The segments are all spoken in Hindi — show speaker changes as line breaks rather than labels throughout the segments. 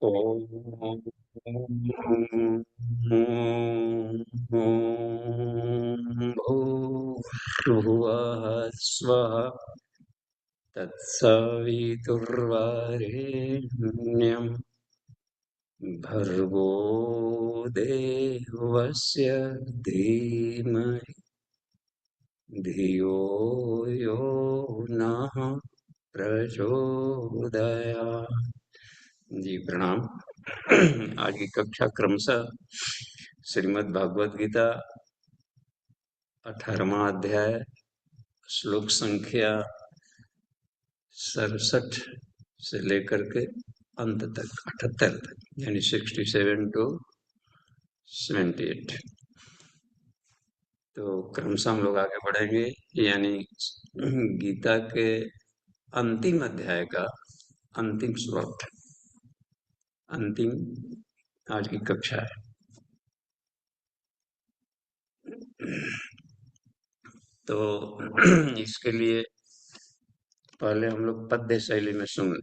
ॐ भूर्भुवः स्वः तत्सवितुर्वरेण्यं भर्गो देवस्य धीमहि धियो यो नः प्रचोदयात्। जी प्रणाम। आज की कक्षा क्रमशः श्रीमद् भागवत गीता 18वां अध्याय श्लोक संख्या 67 से लेकर के अंत तक 78 तक, यानी 67 to 78। तो क्रमशः हम लोग आगे बढ़ेंगे, यानी गीता के अंतिम अध्याय का अंतिम श्लोक, अंतिम आज की कक्षा है। तो इसके लिए पहले हम लोग पद्य शैली में सुन लें,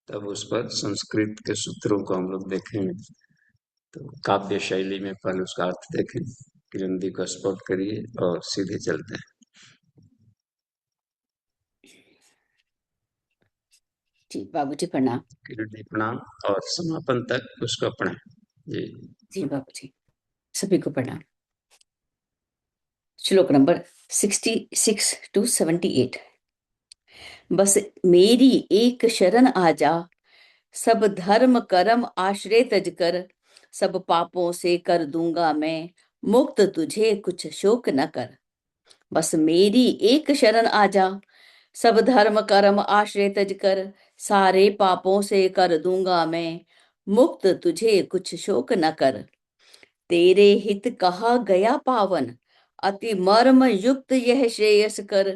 तब उस पर संस्कृत के सूत्रों को हम लोग देखेंगे। तो काव्य शैली में पहले उसका अर्थ देखें, ग्रंथि को स्पॉट करिए और सीधे चलते हैं।
जी बाबूजी प्रणाम।
ग्रंथि प्रणाम और समापन तक उसको पढ़ें। जी
जी बाबूजी, सभी को प्रणाम। श्लोक नंबर 66 to 78। बस मेरी एक शरण आजा, सब धर्म कर्म आश्रय तज कर, सब पापों से कर दूंगा मैं मुक्त, तुझे कुछ शोक न कर। बस मेरी एक शरण आजा, सब धर्म कर्म आश्रय तज कर, सारे पापों से कर दूंगा मैं मुक्त, तुझे कुछ शोक न कर। तेरे हित कहा गया पावन, अति मर्म युक्त यह श्रेयस कर,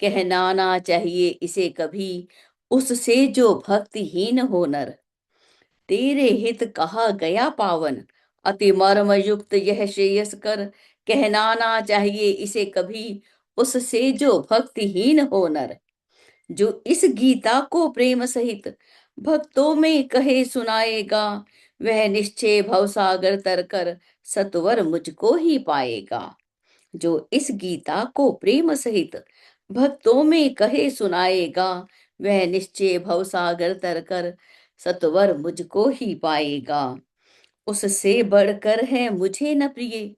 कहना ना चाहिए इसे कभी, उससे जो भक्तिहीन हो नर। तेरे हित कहा गया पावन, अति मर्म युक्त यह श्रेयस कर, कहना ना चाहिए इसे कभी, उससे जो भक्तिहीन हो नर। जो इस गीता को प्रेम सहित भक्तों में कहे सुनाएगा, वह निश्चय भवसागर तर कर सत्वर मुझको ही पाएगा। जो इस गीता को प्रेम सहित भक्तों में कहे सुनाएगा, वह निश्चय भवसागर तर कर सत्वर मुझको ही पाएगा। उससे बढ़कर है मुझे न प्रिय,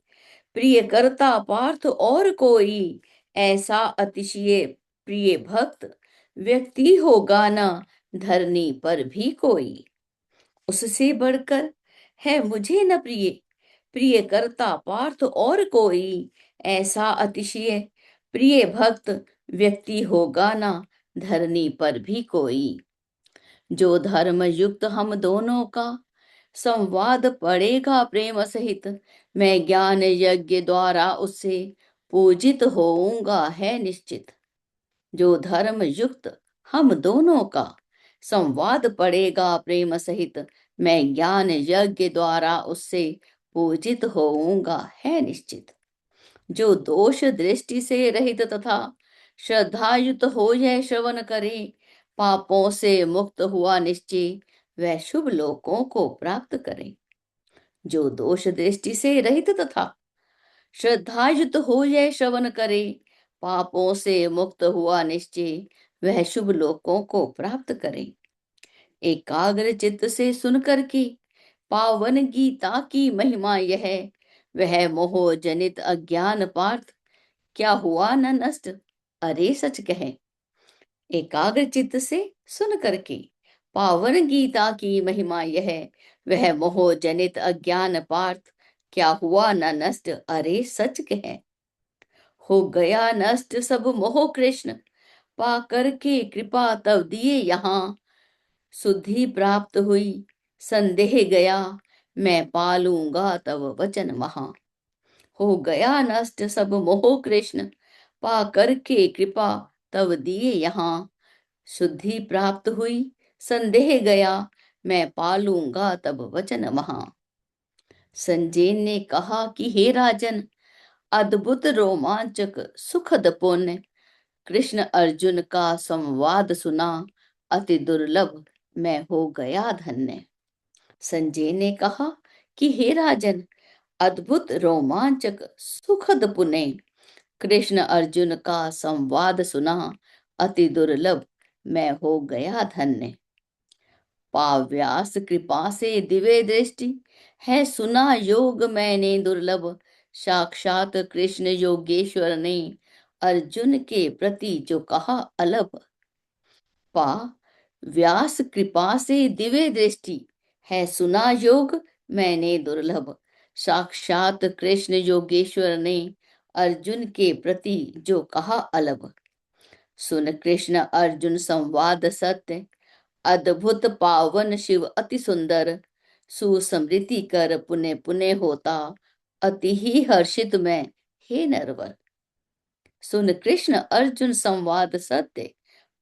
प्रिय करता पार्थ और कोई, ऐसा अतिशय प्रिय भक्त व्यक्ति होगा ना धरनी पर भी कोई। उससे बढ़कर है मुझे न प्रिय, प्रिय करता पार्थ और कोई, ऐसा अतिशय प्रिय भक्त व्यक्ति होगा ना धरनी पर भी कोई। जो धर्म युक्त हम दोनों का संवाद पड़ेगा प्रेम सहित, मैं ज्ञान यज्ञ द्वारा उससे पूजित होऊंगा है निश्चित। जो धर्म युक्त हम दोनों का संवाद पड़ेगा प्रेम सहित, मैं ज्ञान यज्ञ द्वारा उससे पूजित होऊंगा है निश्चित। जो दोष दृष्टि से रहित तथा श्रद्धायुत हो यह श्रवण करे, पापों से मुक्त हुआ निश्चय वह शुभ लोकों को प्राप्त करे। जो दोष दृष्टि से रहित तथा श्रद्धायुत हो यह श्रवण करे, पापों से मुक्त हुआ निश्चय वह शुभ लोकों को प्राप्त करे। एकाग्र चित्त से सुनकर के पावन गीता की महिमा यह, वह मोह जनित अज्ञान पार्थ क्या हुआ न नष्ट, अरे सच कहे। एकाग्र चित्त से सुन करके पावन गीता की महिमा यह, वह मोह जनित अज्ञान पार्थ क्या हुआ न नष्ट, अरे सच कहे। हो गया नष्ट सब मोह कृष्ण, पा करके कृपा तब दिए यहाँ, शुद्धि प्राप्त हुई संदेह गया, मैं पालूंगा तब वचन महा। हो गया नष्ट सब मोह कृष्ण, पा करके कृपा तब दिए यहाँ, शुद्धि प्राप्त हुई संदेह गया, मैं पालूंगा तब वचन महा। संजय ने कहा कि हे राजन, अद्भुत रोमांचक सुखद पुण्य, कृष्ण अर्जुन का संवाद सुना, अति दुर्लभ मैं हो गया धन्य। संजय ने कहा कि हे राजन, अद्भुत रोमांचक सुखद पुण्य, कृष्ण अर्जुन का संवाद सुना, अति दुर्लभ मैं हो गया धन्य। पाव्यास कृपा से दिव्य दृष्टि है सुना योग मैंने दुर्लभ, साक्षात कृष्ण योगेश्वर ने अर्जुन के प्रति जो कहा अलभ। पा व्यास कृपा से दिव्य दृष्टि है सुना योग मैंने दुर्लभ, साक्षात कृष्ण योगेश्वर ने अर्जुन के प्रति जो कहा अलभ। सुन कृष्ण अर्जुन संवाद सत्य, अद्भुत पावन शिव अति सुंदर, सुस्मृति कर पुण्य पुण्य होता, अति ही हर्षित मैं हे नरवर। सुन कृष्ण अर्जुन संवाद सत्य,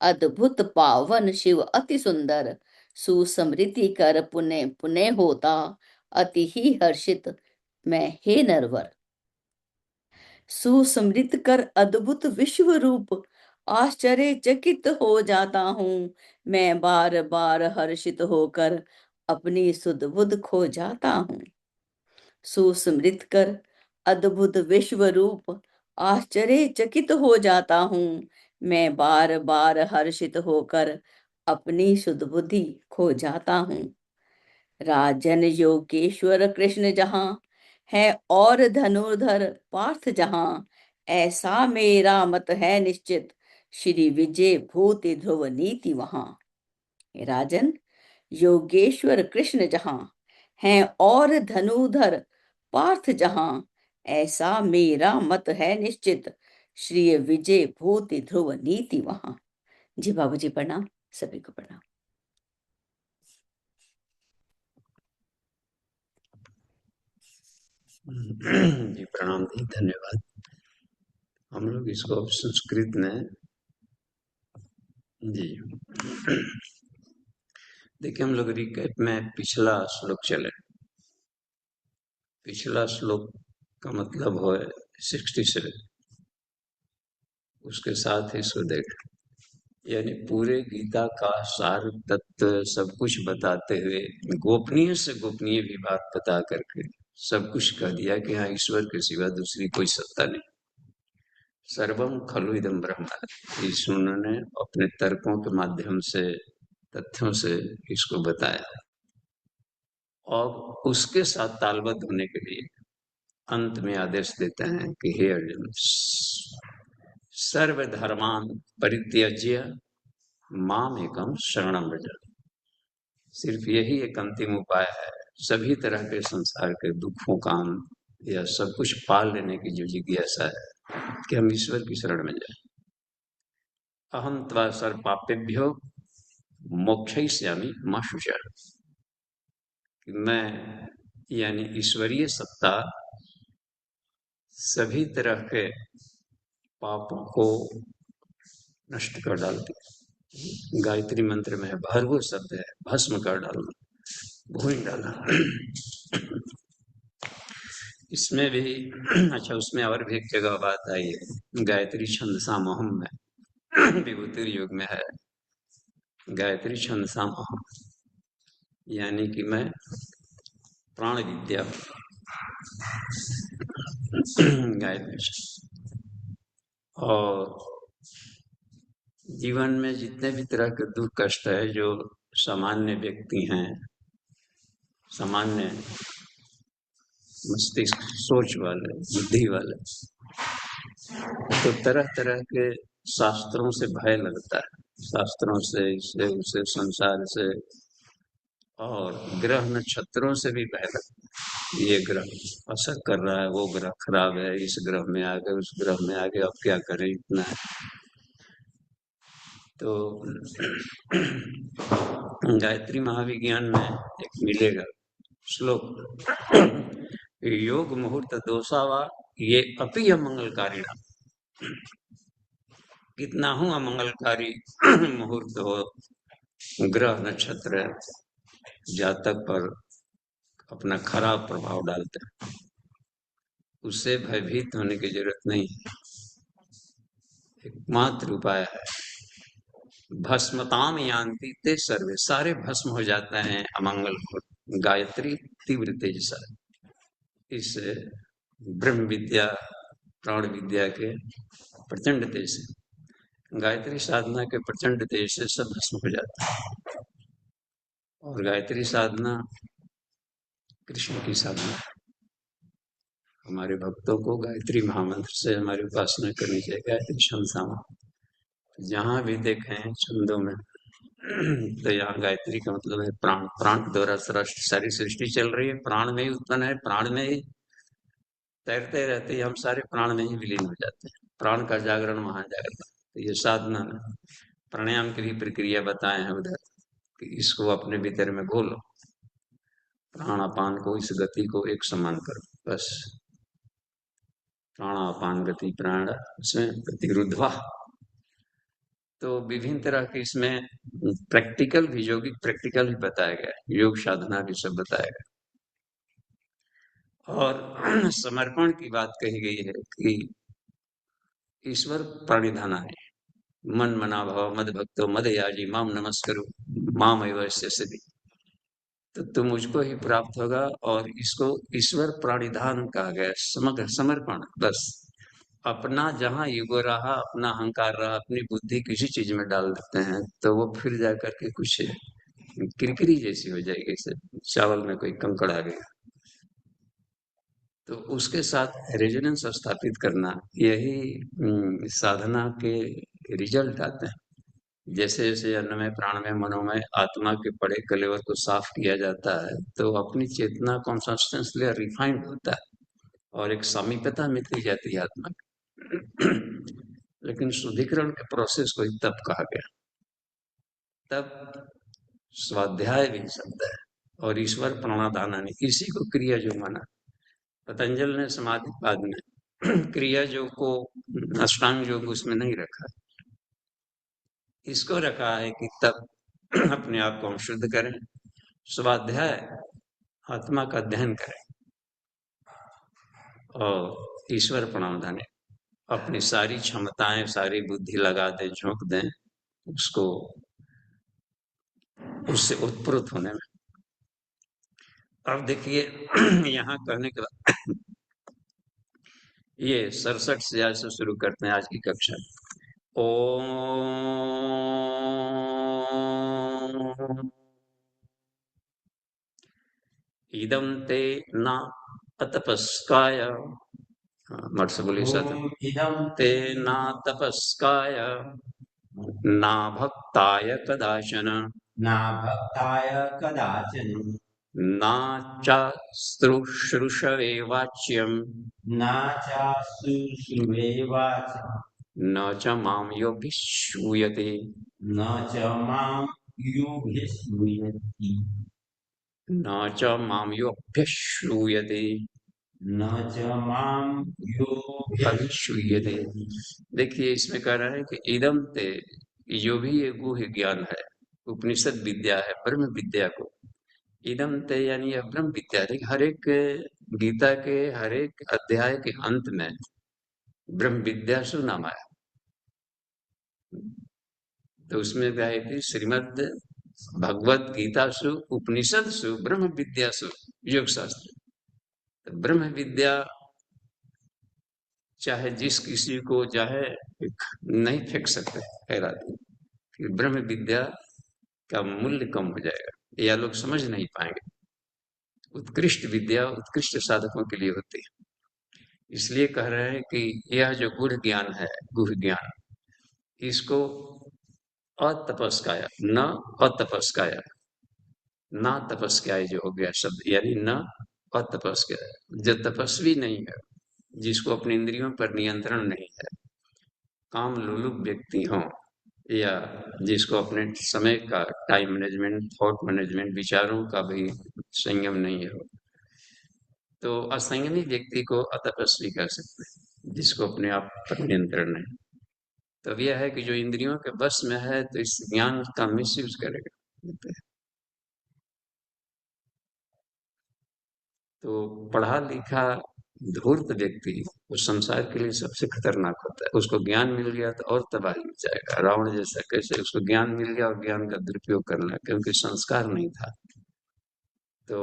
अद्भुत पावन शिव अति सुंदर, सुस्मृति कर पुण्य पुण्य होता, अति ही हर्षित मैं हे नरवर। सुस्मृत कर अद्भुत विश्व रूप, आश्चर्यचकित हो जाता हूँ, मैं बार बार हर्षित होकर अपनी सुध बुध खो जाता हूँ। सुस्मृत कर अद्भुत विश्व रूप, आश्चर्यचकित हो जाता हूँ, मैं बार बार हर्षित होकर अपनी सुध बुद्धि खो जाता हूँ। राजन योगेश्वर कृष्ण जहाँ है और धनुर्धर पार्थ जहाँ, ऐसा मेरा मत है निश्चित, श्री विजय भूति ध्रुव नीति वहां। राजन योगेश्वर कृष्ण जहाँ है और धनुर्धर पार्थ जहाँ, ऐसा मेरा मत है निश्चित, श्री विजय भूति ध्रुव नीति वहां। जी बाबूजी प्रणाम, सभी को प्रणाम।
जी प्रणाम दी, धन्यवाद। हम लोग इसको अब संस्कृत में जी देखिए, हम लोग रिकैप में पिछला श्लोक चले। पिछला श्लोक का मतलब है 67, उसके साथ ही इसको देख, यानी पूरे गीता का सार तत्व सब कुछ बताते हुए गोपनीय से गोपनीय भी बात बता करके सब कुछ कह दिया कि हाँ, ईश्वर के सिवा दूसरी कोई सत्ता नहीं। सर्वम खलु इदम ब्रह्म, इस उन्होंने अपने तर्कों के माध्यम से, तथ्यों से इसको बताया। और उसके साथ तालबद्ध होने के लिए अंत में आदेश देते हैं कि हे अर्जुन, सर्वधर्मान परित्यज्य माम एकम शरणम व्रज। सिर्फ यही एक अंतिम उपाय है सभी तरह के संसार के दुखों का या सब कुछ पाल लेने की जो जिज्ञासा है कि हम ईश्वर की शरण में जाए। अहम त्वा सर्व पापेभ्यो मोक्षयिष्यामि मा शुचा, मैं यानी ईश्वरीय सत्ता सभी तरह के पापों को नष्ट कर डालती है। गायत्री मंत्र में है, भर्गो शब्द है, भस्म कर डालना, भून डालना। इसमें भी अच्छा, उसमें और भी एक जगह बात आई है, गायत्री छंद सामोहम में विभूति योग में है, गायत्री छंद सामोहम, यानी कि मैं प्राण विद्या गायत्री छंद। और जीवन में जितने भी तरह के दुख कष्ट है जो सामान्य व्यक्ति हैं, सामान्य मस्तिष्क सोच वाले, बुद्धि वाले, तो तरह तरह के शास्त्रों से भय लगता है, शास्त्रों से, इससे उसे, संसार से, और ग्रह नक्षत्रों से भी भय लगता है। ये ग्रह असर कर रहा है, वो ग्रह खराब है, इस ग्रह में आ गए, उस ग्रह में आ गए, अब क्या करें इतना। तो गायत्री महाविज्ञान में एक मिलेगा श्लोक, योग मुहूर्त दोषावा ये अपि अमंगलकारी, कितना हूं अमंगलकारी मुहूर्त हो, ग्रह नक्षत्र जातक पर अपना खराब प्रभाव डालते हैं, उससे भयभीत होने की जरूरत नहीं है। एकमात्र उपाय है भस्मताम यान्ति ते सर्वे, सारे भस्म हो जाते हैं अमंगल को गायत्री तीव्र तेज सा, इस ब्रह्म विद्या प्राण विद्या के प्रचंड तेज से, गायत्री साधना के प्रचंड तेज से सब भस्म हो जाता है। और गायत्री साधना कृष्ण की साधना, हमारे भक्तों को गायत्री महामंत्र से हमारी उपासना करनी चाहिए। गायत्री शमसामा जहां भी देखें छंदों में तो यहाँ गायत्री का मतलब है प्राण। प्राण के द्वारा सारी सृष्टि चल रही है, प्राण में ही उत्पन्न है, प्राण में ही तैरते रहते हैं, हम सारे प्राण में ही विलीन हो जाते हैं। प्राण का जागरण महाजागरण। तो ये साधना में प्राणायाम की भी प्रक्रिया बताए हैं उधर कि इसको अपने भीतर में घोलो, प्राणापान को, इस गति को एक समान करो, बस प्राणापान गति प्राण इसमें प्रतिरुद्धा। तो विभिन्न तरह के इसमें प्रैक्टिकल भी, योगिक प्रैक्टिकल भी बताया गया है, योग साधना भी सब बताया गया। और समर्पण की बात कही गई है कि ईश्वर प्रणिधान है, मन मना भव मद भक्तो मद याजी माम नमस्करो माम एवस्य सिद्धि। तो तुम मुझको ही प्राप्त होगा, और इसको ईश्वर प्राणिधान कहा गया, समग्र समर्पण। बस अपना जहां ईगो रहा, अपना अहंकार रहा, अपनी बुद्धि किसी चीज में डाल देते हैं तो वो फिर जाकर के कुछ किरकिरी जैसी हो जाएगी, जैसे चावल में कोई कंकड़ आ गया। तो उसके साथ रेजोनेंस स्थापित करना, यही साधना के रिजल्ट आते हैं। जैसे जैसे अन्नमय प्राणमय मनोमय आत्मा के पड़े कलेवर को साफ किया जाता है तो अपनी चेतना कॉन्सिस्टेंस लेयर रिफाइंड होता है और एक समीपता मिलती जाती है आत्मा की। लेकिन शुद्धिकरण के प्रोसेस को ही तप कहा गया। तब स्वाध्याय भी शब्द है, और ईश्वर प्राणाधान, इसी को क्रिया जो माना। पतंजल ने समाधि पाद में क्रिया योग को, अष्टांग योग उसमें नहीं रखा, इसको रखा है कि तब अपने आप को हम शुद्ध करें, स्वाध्याय आत्मा का अध्ययन करें, और ईश्वर प्राणाधान अपनी सारी क्षमताएं, सारी बुद्धि लगा दें, झोंक दें उसको, उससे उत्प्रोत होने में। अब देखिए यहाँ कहने के बाद ये 67 से आज से शुरू करते हैं आज की कक्षा। ओम इदं ते न अतपस्काय, मठ से बोलिए साथ, इदं ते न तपस्काय न भक्ताय कदाचन,
न भक्ताय कदाचन,
न चाश्रुषवे वाच्यं,
न चाशुश्रुवे वाचं,
न च मां योऽभिश्रूयते,
न च मां योऽभिश्रूयति,
न च मां योऽभ्यश्रूयते,
न च मां
अभिश्रूयते। देखिए इसमें कह रहा है कि इदम ते, जो भी ये गुह्य ज्ञान है, उपनिषद विद्या है, ब्रह्म विद्या को इदम ते यानी यह ब्रह्म विद्या है। हर एक गीता के हर एक अध्याय के अंत में ब्रह्म विद्या सु नाम आया। तो उसमें क्या है कि श्रीमद् भगवत गीता सु उपनिषद सु ब्रह्म विद्या सु योग शास्त्र। तो ब्रह्म विद्या चाहे जिस किसी को चाहे नहीं फेंक सकते, खैर आदमी फिर ब्रह्म विद्या का मूल्य कम हो जाएगा, या लोग समझ नहीं पाएंगे। उत्कृष्ट विद्या उत्कृष्ट साधकों के लिए होती है। इसलिए कह रहे हैं कि यह जो गूढ़ ज्ञान है, गुह्य ज्ञान, इसको अतपस्काय, न अतपस्काय, ना तपस्काय जो हो गया शब्द, यानी न अतपस्काय, जो तपस्वी नहीं है, जिसको अपनी इंद्रियों पर नियंत्रण नहीं है, काम लोलुप व्यक्ति हो, या जिसको अपने समय का टाइम मैनेजमेंट, थॉट मैनेजमेंट, विचारों का भी संयम नहीं है, तो असंयमी व्यक्ति को अतपस्वी कह सकते हैं, जिसको अपने आप पर नियंत्रण नहीं। तब यह है कि जो इंद्रियों के बस में है तो इस ज्ञान का मिसयूज करेगा। तो पढ़ा लिखा धूर्त व्यक्ति उस संसार के लिए सबसे खतरनाक होता है। उसको ज्ञान मिल गया तो और तबाही हो जाएगा, रावण जैसा। कैसे? उसको ज्ञान मिल गया और ज्ञान का दुरुपयोग करना, क्योंकि संस्कार नहीं था। तो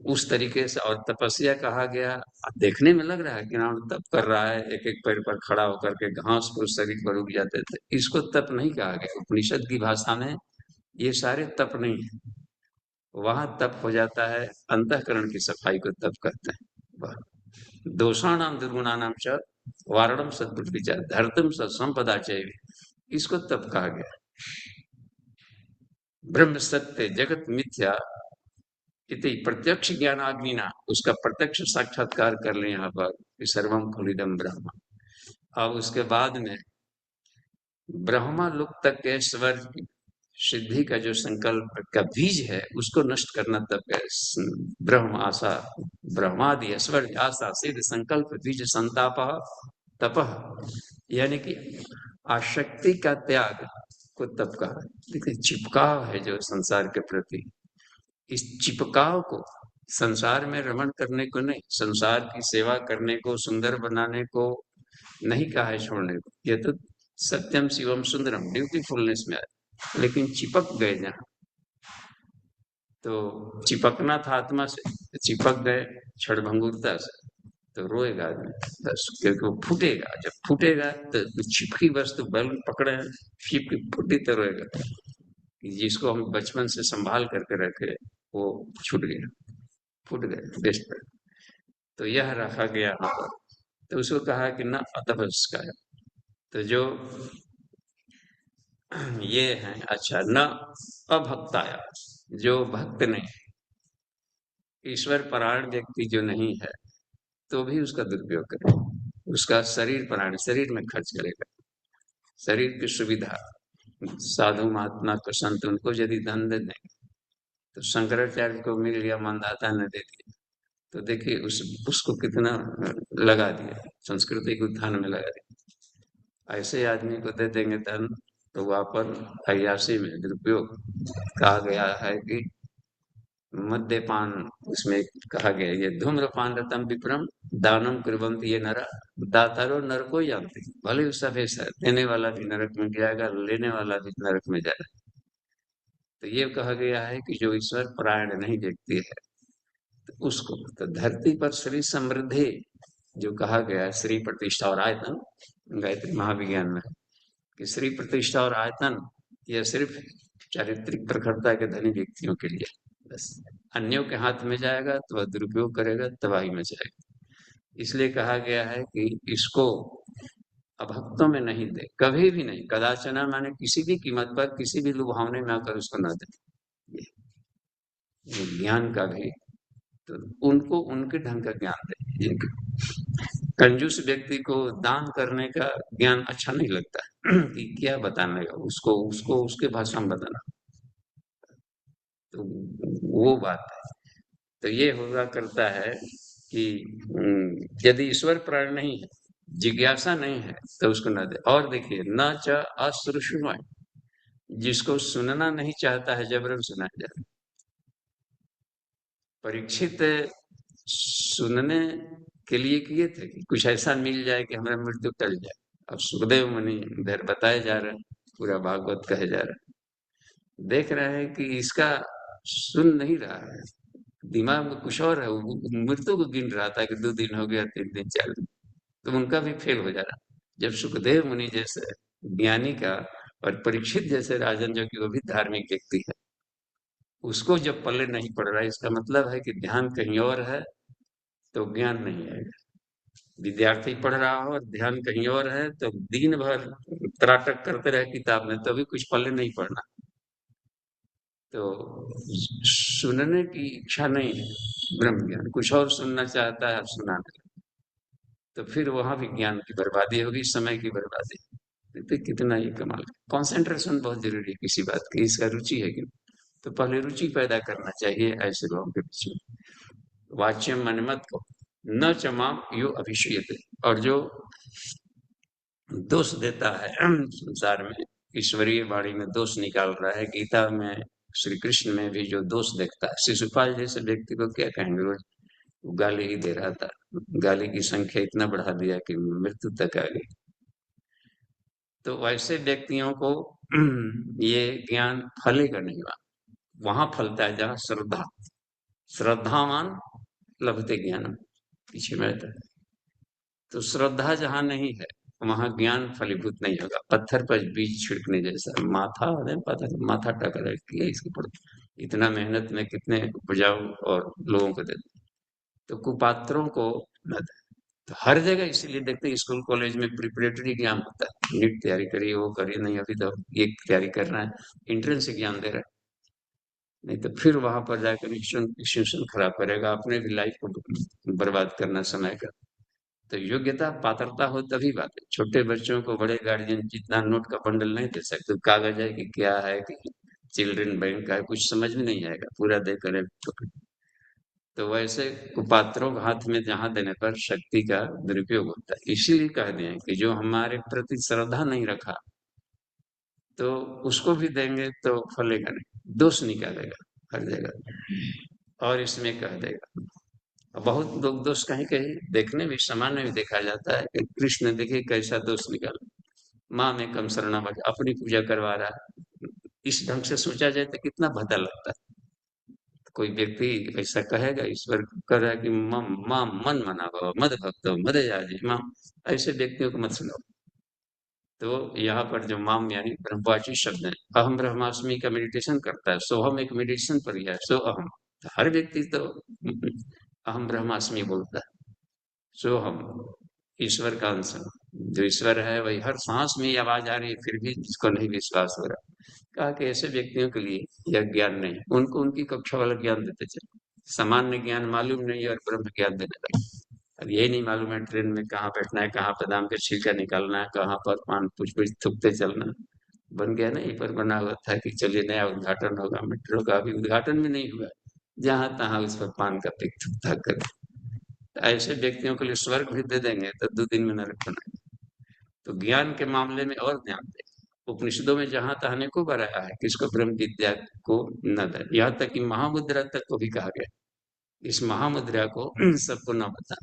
उस तरीके से, और तपस्या कहा गया, देखने में लग रहा है कि रावण तप कर रहा है, एक एक पैर पर खड़ा होकर के घास पर शरीर पर उग जाते थे, इसको तप नहीं कहा गया। उपनिषद की भाषा में ये सारे तप नहीं है। वहां तप हो जाता है, अंतःकरण की सफाई को तप करते हैं। वह दोषाणाम दुर्गुणानाम च वारणम सद्बुद्धिजा धर्तुम संपदा चैव, इसको तप कहा गया। ब्रह्म सत्य जगत मिथ्या इति प्रत्यक्ष ज्ञानाग्निना, उसका प्रत्यक्ष साक्षात्कार कर ले यहाँ पर कि सर्वम खलिदम ब्रह्म। अब उसके बाद में ब्रह्मा लोक तक के स्वर की सिद्धि का जो संकल्प का बीज है उसको नष्ट करना तप है। ब्रह्म आशा ब्रह्मादि स्वर आशा सिद्ध संकल्प बीज संताप तपह, यानी कि आसक्ति का त्याग को तप कहा। देखिए चिपकाव है जो संसार के प्रति, इस चिपकाव को, संसार में रमण करने को नहीं, संसार की सेवा करने को, सुंदर बनाने को नहीं कहा है छोड़ने को। ये तो सत्यम शिवम सुंदरम ब्यूटीफुलनेस में आए, लेकिन चिपक गए जहां, तो चिपकना था आत्मा से, चिपक गए क्षणभंगुरता से, तो रोएगा आदमी बस, क्योंकि वो फूटेगा। जब फूटेगा तो चिपकी वस्तु बल पकड़े, चिपकी फूटी तो रोएगा। जिसको हम बचपन से संभाल करके रखे वो छूट गया, फूट गए बेस्ट पर। तो यह रखा गया यहाँ पर। तो उसको कहा कि न अतपस्काय, तो जो ये है, अच्छा, न अभक्ताया, जो भक्त नहीं, ईश्वर परायण व्यक्ति जो नहीं है, तो भी उसका दुरुपयोग करे, उसका शरीर परायण, शरीर में खर्च करेगा, शरीर की सुविधा, साधु महात्मा को, संत उनको यदि धन दे दें, तो शंकराचार्य को मिल गया, मंदाता ने दे दिया, तो देखिए उसको कितना लगा दिया, संस्कृति के उत्थान में लगा दिया। ऐसे आदमी को दे देंगे धन तो वहां पर अय्याशी में दुरुपयोग। कहा गया है कि मद्यपान, उसमें कहा गया ये धूम्रपान रतम विप्रम दानम कुर्वन्ति ये नरा दातारो नरको यान्ति, भले उसका ऐसा देने वाला भी नरक में जाएगा, लेने वाला भी नरक में जाएगा। तो ये कहा गया है कि जो ईश्वर परायण नहीं व्यक्ति है, तो उसको, तो धरती पर श्री समृद्धि जो कहा गया है, श्री प्रतिष्ठा और आयतन, गायत्री महाविज्ञान में कि श्री प्रतिष्ठा और आयतन यह सिर्फ चारित्रिक प्रखरता के धनी व्यक्तियों के लिए, बस अन्यों के हाथ में जाएगा तो वह दुरुपयोग करेगा, तबाही में जाएगा। इसलिए कहा गया है कि इसको अभक्तों में नहीं दे, कभी भी नहीं, कदाचना, माने किसी भी कीमत पर, किसी भी लुभावने में आकर उसको न दे। ये ज्ञान का भी, तो उनको उनके ढंग का ज्ञान दे। कंजूस व्यक्ति को दान करने का ज्ञान अच्छा नहीं लगता कि क्या बताने का, उसको उसको उसके भाषा में बताना, तो वो बात है। तो ये हुआ करता है कि यदि ईश्वर प्राण नहीं है, जिज्ञासा नहीं है, तो उसको न दे। और देखिए, न च अश्रुष्मय, जिसको सुनना नहीं चाहता है जबरन सुनाया जाए। परीक्षित सुनने के लिए किए थे कि कुछ ऐसा मिल जाए कि हमारा मृत्यु टल जाए। अब सुखदेव मुनि इधर बताए जा रहे हैं, पूरा भागवत कहे जा रहा है, देख रहे हैं कि इसका सुन नहीं रहा है, दिमाग में कुछ और है, वो मृत्यु को गिन रहा था कि 2 दिन हो गया, 3 दिन, 4 दिन, तो उनका भी फेल हो जा रहा। जब सुखदेव मुनि जैसे ज्ञानी का, और परीक्षित जैसे राजन जो कि वो भी धार्मिक व्यक्ति है, उसको जब पल्ले नहीं पड़ रहा है, इसका मतलब है कि ध्यान कहीं और है, तो ज्ञान नहीं आएगा। विद्यार्थी पढ़ रहा हो और ध्यान कहीं और है, तो दिन भर त्राटक करते रहे किताब में, तो भी कुछ पल्ले नहीं पड़ना। तो सुनने की इच्छा नहीं है, ब्रह्म ज्ञान कुछ और सुनना चाहता है, आप सुनाने, तो फिर वहां भी ज्ञान की बर्बादी होगी, समय की बर्बादी। तो कितना ये कमाल, कंसंट्रेशन बहुत जरूरी है किसी बात की, इसका रुचि है कि, तो पहले रुचि पैदा करना चाहिए ऐसे लोगों के बीच में। वाच्यम मनमत को न चमाम यो अभिषेक, और जो दोष देता है संसार में, ईश्वरीय वाणी में दोष निकाल रहा है, गीता में, श्री कृष्ण में भी जो दोष देखता है, शिशुपाल जैसे व्यक्ति को क्या कहेंगे, रोज गाली ही दे रहा था, गाली की संख्या इतना बढ़ा दिया कि मृत्यु तक आ गई। तो वैसे व्यक्तियों को ये ज्ञान फलेगा नहीं, वहां फलता है जहाँ श्रद्धा, श्रद्धावान लभते ज्ञानम, पीछे में रहता है। तो श्रद्धा जहाँ नहीं है वहां ज्ञान फलीभूत नहीं होगा। पत्थर पर बीज छिड़कने जैसा, माथा पता माथा टकरा किया इसके ऊपर, इतना मेहनत में कितने उपजाऊ और लोगों को देते, तो कुपात्रों को न दे। तो हर जगह इसीलिए देखते हैं स्कूल कॉलेज में प्रिपरेटरी एग्जाम होता है, नीट तैयारी करिए, वो करिए, नहीं अभी तो ये तैयारी करना है, एंट्रेंस एग्जाम दे रहा है, नहीं तो फिर वहां पर जाकर इंस्टीट्यूशन खराब करेगा, अपने भी लाइफ को बर्बाद करना समय का। तो योग्यता पात्रता हो तभी बात है। छोटे बच्चों को बड़े गार्जियन जितना नोट का बंडल नहीं दे सकते, कागज है कि क्या है कि चिल्ड्रन बैंक का है, कुछ समझ में नहीं आएगा, पूरा देकर तो वैसे कुपात्रों के हाथ में जहां देने पर शक्ति का दुरुपयोग होता है। इसीलिए कह दिए कि जो हमारे प्रति श्रद्धा नहीं रखा तो उसको भी देंगे तो फलेगा नहीं, दोष निकालेगा हर जगह, और इसमें कह देगा। बहुत लोग दोष कहीं कहीं देखने में सामान्य भी देखा जाता है कि कृष्ण देखिए कैसा दोष निकाला, माँ में कम शरणागत अपनी पूजा करवा रहा है, इस ढंग से सोचा जाए तो कितना भद्दा लगता है। कोई व्यक्ति ऐसा कहेगा ईश्वर कर रहा है कि माँ मन मना भव मद भक्त मद याजी माँ, ऐसे व्यक्तियों को मत सुनो। तो यहाँ पर जो माम यानी ब्रह्मवाची शब्द है, अहम ब्रह्मास्मि का मेडिटेशन करता है, सोहम एक मेडिटेशन पर ही है, सो अहम। तो हर व्यक्ति तो अहम ब्रह्मास्मि बोलता है, सो हम ईश्वर का अंश है। जो ईश्वर है वही हर सांस में ये आवाज आ रही है, फिर भी जिसको नहीं विश्वास हो रहा, कहा कि ऐसे व्यक्तियों के लिए यह ज्ञान नहीं, उनको उनकी कक्षा वाला ज्ञान देते चले। सामान्य ज्ञान मालूम नहीं है और ब्रह्म ज्ञान देने लगे। अब यही नहीं मालूम है ट्रेन में कहाँ बैठना है, कहाँ बादाम का छिलका निकालना है, कहाँ पर पान पुछ पुछ थूकते चलना है। बन गया ना, ये पर बना हुआ था कि चलिए नया उद्घाटन होगा मेट्रो का, अभी उद्घाटन भी नहीं हुआ, जहां तहां उस पर पान का पिक थूकता कर। ऐसे व्यक्तियों के लिए स्वर्ग भी दे देंगे तो 2 दिन में नरक बनाएंगे। तो ज्ञान के मामले में और ध्यान दें, उपनिषदों में जहां तहां को बताया है कि इसको ब्रह्म विद्या को न दे, यहाँ तक कि महामुद्रा तक को भी कहा गया, इस महामुद्रा को सबको न बता,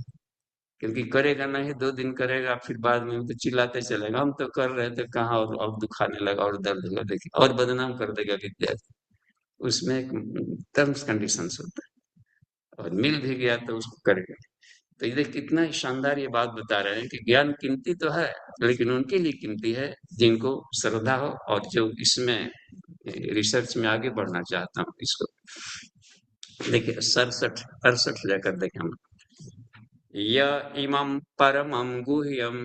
क्योंकि करेगा नहीं, 2 दिन करेगा, फिर बाद में तो चिल्लाते चलेगा हम तो कर रहे थे कहाँ, और दुखाने लगा और दर्द होगा, देखिए, और बदनाम कर देगा विद्या। उसमें एक टर्म्स कंडीशंस होता है, और मिल भी गया तो उसको करेगा। तो ये कितना ही शानदार ये बात बता रहे हैं कि ज्ञान कीमती तो है, लेकिन उनके लिए कीमती है जिनको श्रद्धा हो और जो इसमें रिसर्च में आगे बढ़ना चाहता हूँ। इसको देखिए 67 68 जाकर देखें हम। य इमं परमं गुह्यम,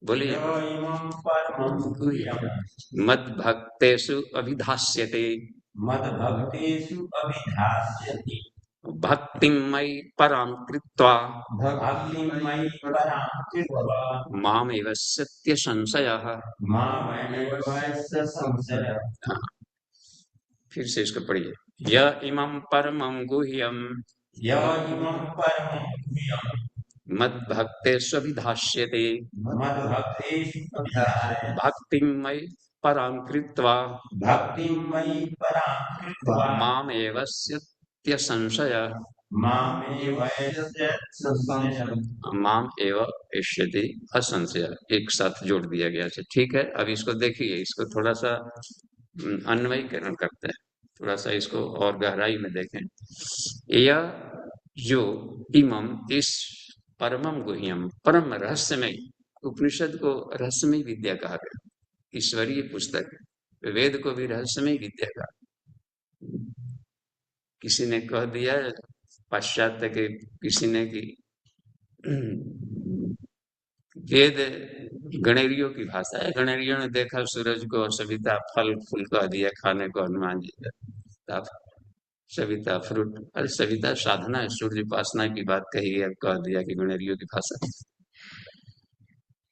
बोलिए,
य इमं परमं गुह्यं
मद्भक्तेषु अभिधास्यते,
मद्भक्तेषु अभिधास्यति,
भक्तिं मयि परां कृत्वा
भक्तिं मयि परां कृत्वा
मामेव सत्य संशयः।
मामेवैस्य संशयः।
हाँ, फिर से इसको पढ़िए। य इमं परमं गुह्यं
य इमं परमं गुह्यं
मद्भक्तेषु अभिधास्यते,
मद्भक्तेषु अभिधास्यति,
भक्तिं मयि परां कृत्वा
भक्तिं मयि परां कृत्वा
मामेव सत्य संशयः।
मामेवैस्य संशयः।
माम एव इष्यति असंशय, एक साथ जोड़ दिया गया है। ठीक है, अब इसको देखिए, इसको थोड़ा सा अन्वयीकरण करते हैं, थोड़ा सा इसको और गहराई में देखें। यह जो इमम, इस परमम गुह्यम, परम रहस्यमय, उपनिषद को रहस्यमय विद्या कहा गया, ईश्वरीय पुस्तक, वेद को भी रहस्यमय विद्या कहा। किसी ने कह दिया पाश्चात्य के किसी ने कि वेद गणेरियों की भाषा है, गणेरियों ने देखा सूरज को और सविता फल फूल कह दिया खाने को, हनुमान जी का सविता फ्रूट, अरे सविता साधना है, सूर्य उपासना की बात कही है, कह दिया कि गणेरियों की भाषा।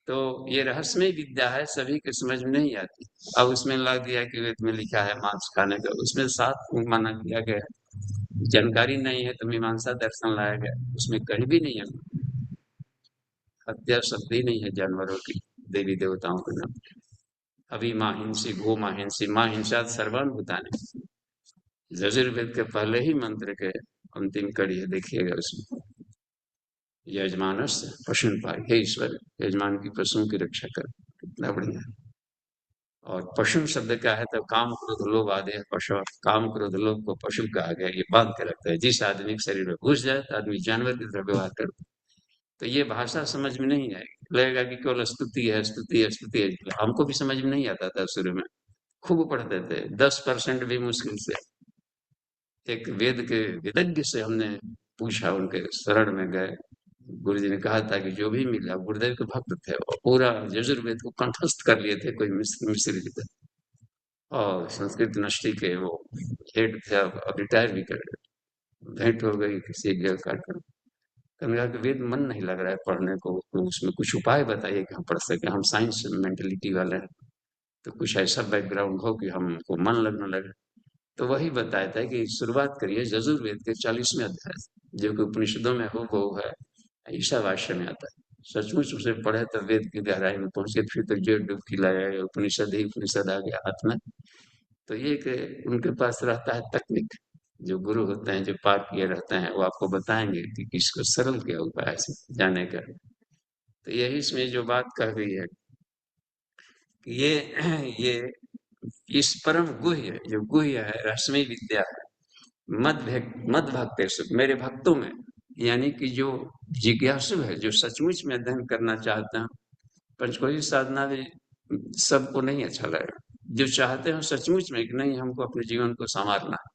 तो ये रहस्यमय विद्या है, सभी के समझ में नहीं आती। अब उसमें लग दिया कि वेद में लिखा है मांस खाने का, उसमें साफ मना किया गया है। जानकारी नहीं है तो मीमांसा दर्शन लाया गया, उसमें कहीं भी नहीं है हत्या शब्द ही नहीं है जानवरों की, देवी देवताओं के नाम। अभी माँ हिंसी गो माँ हिंसी, माँ हिंसा सर्वान भूतानि, यजुर्वेद के पहले ही मंत्र के अंतिम कड़ी है, देखिएगा उसमें। यजमानस्य पशुन पाय, हे ईश्वर यजमान की पशुओं की रक्षा कर, कितना बढ़िया है। और पशु शब्द क्या है, तो काम क्रोध लोभ आदि पशु, काम क्रोध लोभ को पशु कहा गया। ये बांध के रखता है, जिस आदमी के शरीर में घुस जाए तो आदमी जानवर की तरह व्यवहार करता है। तो ये भाषा समझ में नहीं आएगी, लगेगा कि केवल स्तुति है स्तुति है स्तुति है। हमको भी समझ में नहीं आता था शुरू में, खूब पढ़ते थे, 10% भी मुश्किल से। एक वेद के विदज्ञ से हमने पूछा, उनके शरण में गए, गुरु जी ने कहा था कि जो भी मिला, गुरुदेव के भक्त थे, और पूरा यजुर्वेद को कंठस्थ कर लिए थे, कोई मिस्र जी थे, और संस्कृत यूनिवर्सिटी के वो हेड थे, अब रिटायर भी कर गए। भेंट हो गई किसी एक जगह कार्यक्रम, तो मेरा कि वेद मन नहीं लग रहा है पढ़ने को, तो उसमें कुछ उपाय बताइए कि हम पढ़ सके, हम साइंस मेंटेलिटी वाले हैं, तो कुछ ऐसा बैकग्राउंड हो कि हमको मन लगने लगे। तो वही बताया था कि शुरुआत करिए यजुर्वेद के 40वें अध्याय से, जो कि उपनिषदों में हो वो है, ईशावास्य में आता है। सचमुच उसे पढ़े तो वेद की गहराई में पहुंचे, फिर तो जो डुबकी लगाए, उपनिषद ही उपनिषद आ गया हाथ में। तो ये कि उनके पास रहता है तकनीक, जो गुरु होते हैं, जो पार किए रहते हैं, वो आपको बताएंगे कि इसको सरल क्या उपाय है जाने का। तो यही इसमें जो बात कह गई है कि ये इस परम गुह्य, जो गुह्य है, रश्मि विद्या है, मद भक्त मेरे भक्तों में, यानी कि जो जिज्ञासु है, जो सचमुच में अध्ययन करना चाहते हैं। पंचकोशी साधना भी सबको नहीं अच्छा लगेगा, जो चाहते हैं सचमुच में कि नहीं हमको अपने जीवन को संवारना है,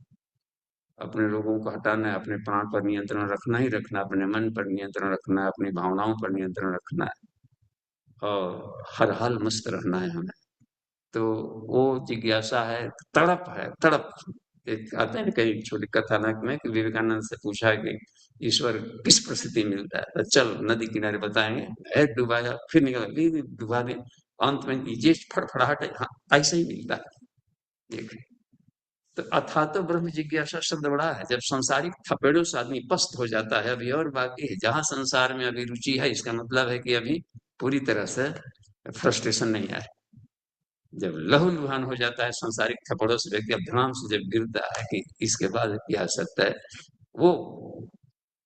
अपने लोगों को हटाना है, अपने प्राण पर नियंत्रण रखना ही रखना, अपने मन पर नियंत्रण रखना है, अपनी भावनाओं पर नियंत्रण रखना है, और हर हाल मस्त रहना है हमें। तो वो जिज्ञासा है, तड़प है, तड़प। एक आते हैं ना कहीं छोटी कथानक में कि विवेकानंद से पूछा कि ईश्वर किस परिस्थिति में मिलता है, तो चल नदी किनारे बताएंगे, डुबाया, फिर निकला, डुबा दे, अंत में ये फड़फड़ाहट है, हाँ ऐसे ही मिलता है। एक तो अथा तो ब्रह्म जिज्ञासा शब्द बड़ा है, जब संसारिक थपेड़ों से आदमी पस्त हो जाता है, अभी और बाकी है, जहां संसार में अभी रुचि है, इसका मतलब है कि अभी पूरी तरह से फ्रस्ट्रेशन नहीं आया। जब लहूलुहान हो जाता है संसारिक थप्पड़ों से, व्यक्ति अभ्राम से जब गिरता है कि इसके बाद क्या सकता है, वो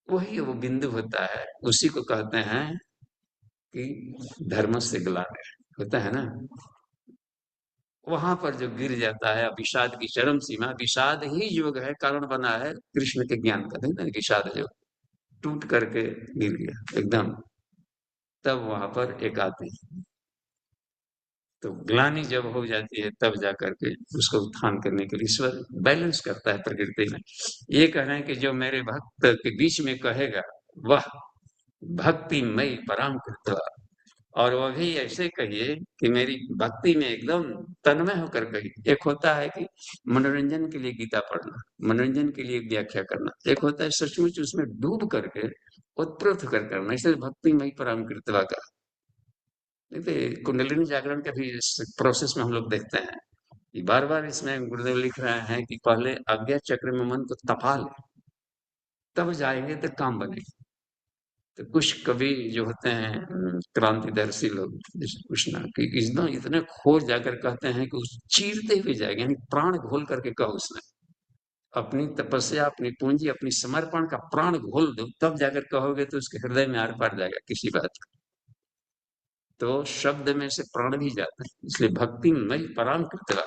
वही वो बिंदु होता है, उसी को कहते हैं कि धर्म से ग्लानि होता है ना। वहां पर जो गिर जाता है, विषाद की चरम सीमा, विषाद ही योग है, कारण बना है कृष्ण के ज्ञान का, देखते हैं विषाद जो टूट करके गिर गया एकदम, तब वहां पर एक आती है। तो ग्लानि जब हो जाती है, तब जाकर के उसको उत्थान करने के लिए ईश्वर बैलेंस करता है प्रकृति में। ये कह रहे हैं कि जो मेरे भक्त के बीच में कहेगा, वह भक्ति मई पराम कृत्वा, और वह भी ऐसे कहिए कि मेरी भक्ति में एकदम तन्मय होकर कहिए। एक होता है कि मनोरंजन के लिए गीता पढ़ना, मनोरंजन के लिए व्याख्या करना, एक होता है सचमुच उसमें डूब करके उत्प्रोत होकर करना, इसलिए भक्ति मई पराम कृत्वा का। देखिए कुंडलिनी जागरण के भी इस प्रोसेस में हम लोग देखते हैं कि बार बार इसमें गुरुदेव लिख रहे हैं कि पहले आज्ञा चक्र में मन को तपा ले, तब जाएंगे तो काम बनेगा। तो कुछ कवि जो होते हैं क्रांतिदर्शी लोग, जैसे कृष्णा कि एकदम इतने खो जाकर कहते हैं कि उस चीरते हुए जाएगा, यानी प्राण घोल करके कहो उसने, अपनी तपस्या, अपनी पूंजी, अपनी समर्पण का प्राण घोल दो, तब जाकर कहोगे तो उसके हृदय में आर पार जाएगा किसी बात का। तो शब्द में से प्राण भी जाता है, इसलिए भक्ति मई पराम कृत्वा,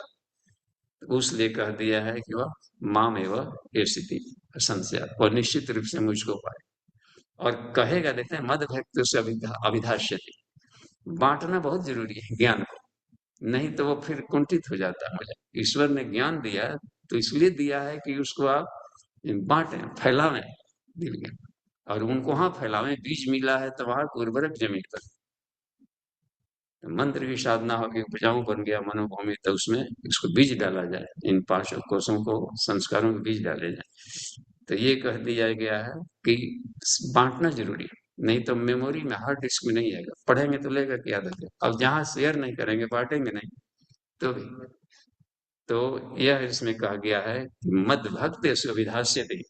उसलिए कह दिया है कि वह माम एवं ये स्थिति संशय, और निश्चित रूप से मुझको पाए। और कहेगा, देखते हैं मद भक्त से अभिधाष्यति, बांटना बहुत जरूरी है ज्ञान को, नहीं तो वो फिर कुंठित हो जाता है। ईश्वर ने ज्ञान दिया तो इसलिए दिया है कि उसको आप बांटें, फैलावें दिल में, और उनको वहां फैलावें। बीज मिला है तो वहां उर्वरक जमीन पर, मंत्र की साधना होगी, उपजाऊ बन गया मनोभूमि, तो उसमें इसको बीज डाला जाए, इन 5 कोषों को, संस्कारों के बीज डाले जाए। तो ये कह दिया गया है कि बांटना जरूरी है, नहीं तो मेमोरी में, हार्ड डिस्क में नहीं आएगा, पढ़ेंगे तो लेगा कि याद रखेगा, अब जहां शेयर नहीं करेंगे, बांटेंगे नहीं तो भी। तो यह इसमें कहा गया है कि मद भक्त सुविधास्यते,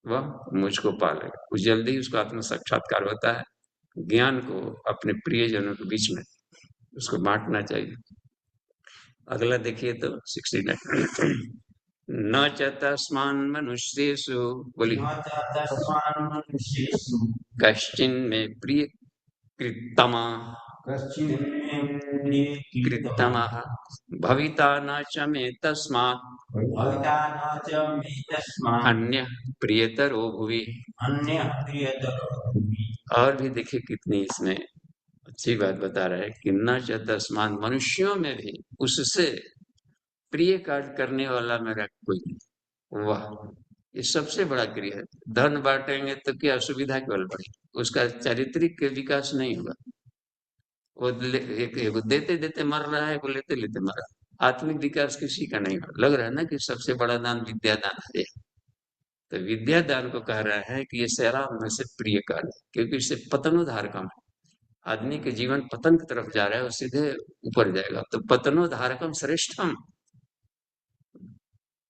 वह मुझको पालेगा, कुछ जल्दी उसको आत्म साक्षात्कार होता है। ज्ञान को अपने प्रियजनों के बीच में उसको बांटना चाहिए। अगला देखिए तो 69, न च तस्मान् मनुष्येषु, बोलिए,
न च तस्मान् मनुष्येषु
कश्चिन् मे प्रिय कृतमा,
कश्चिन्मे
कृतमः भविता न च मे तस्मात्
भविता न च मे तस्मात्
अन्यः प्रियतरो भुवि।
अन्यः प्रियतरो भुवि।
और भी देखिए कितनी इसमें अच्छी बात बता रहा है कि न च तस्मात्, मनुष्यों में भी उससे प्रिय कार्य करने वाला मेरा कोई नहीं। वाह, ये सबसे बड़ा क्रिया है। धन बांटेंगे तो क्या सुविधा केवल बढ़ेगी, उसका चारित्रिक विकास नहीं होगा। वो वो देते देते मर रहा है, वो लेते लेते मर रहा है। आत्मिक विकास किसी का नहीं हो। लग रहा है ना कि सबसे बड़ा दान विद्या दान है। तो विद्या दान को कह रहा है कि ये सारा में से प्रिय कार्य है, क्योंकि इससे पतनोद्धारकम है। आदमी के जीवन पतन की तरफ जा रहा है, वो सीधे ऊपर जाएगा। तो पतनोद्धारकम श्रेष्ठम,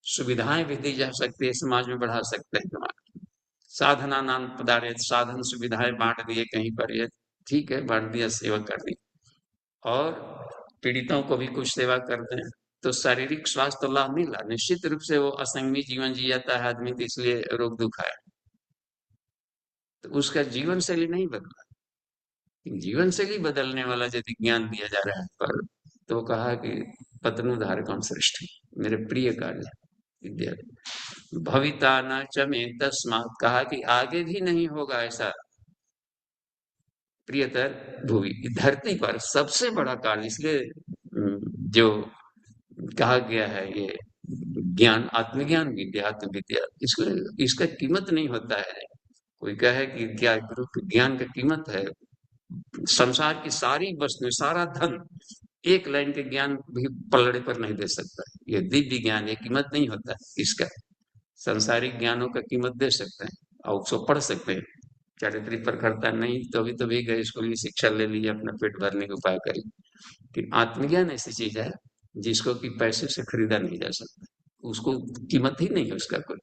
सुविधाएं भी दी जा सकती है, समाज में बढ़ा सकते हैं समाज। साधना नाम पदार्थ, साधन सुविधाएं बांट दिए कहीं पर, ये ठीक है, बांट दिया, सेवा कर दी, और पीड़ितों को भी कुछ सेवा करते हैं, तो शारीरिक स्वास्थ्य तो लाभ मिला। निश्चित रूप से वो असंगमी जीवन जी जाता है आदमी, तो इसलिए रोग दुख आया, तो उसका जीवन शैली नहीं बदला। जीवन शैली बदलने वाला यदि ज्ञान दिया जा रहा है पर, तो कहा कि पतनुधारकम सृष्टि, मेरे प्रिय कार्य विद्या। भविता न च मे तस्मात्, कहा कि आगे भी नहीं होगा ऐसा। प्रियतर भूवि, धरती पर सबसे बड़ा कार्य, इसलिए जो कहा गया है ये ज्ञान, आत्मज्ञान विद्या, आत्मविद्या, इसको इसका कीमत नहीं होता है। कोई कहे कि क्या गुरु के ज्ञान का कीमत है, संसार की सारी वस्तु, सारा धन एक लाइन के ज्ञान भी पलड़े पर नहीं दे सकता। ये दिव्य ज्ञान, ये कीमत नहीं होता है इसका। संसारिक ज्ञानों का कीमत दे सकते हैं और उसको पढ़ सकते हैं, चारित्रिक प्रखरता नहीं तो भी गए स्कूल की शिक्षा ले लीजिए, अपना पेट भरने का उपाय करिए। कि आत्मज्ञान ऐसी चीज है जिसको कि पैसे से खरीदा नहीं जा सकता, उसको कीमत ही नहीं है उसका कोई।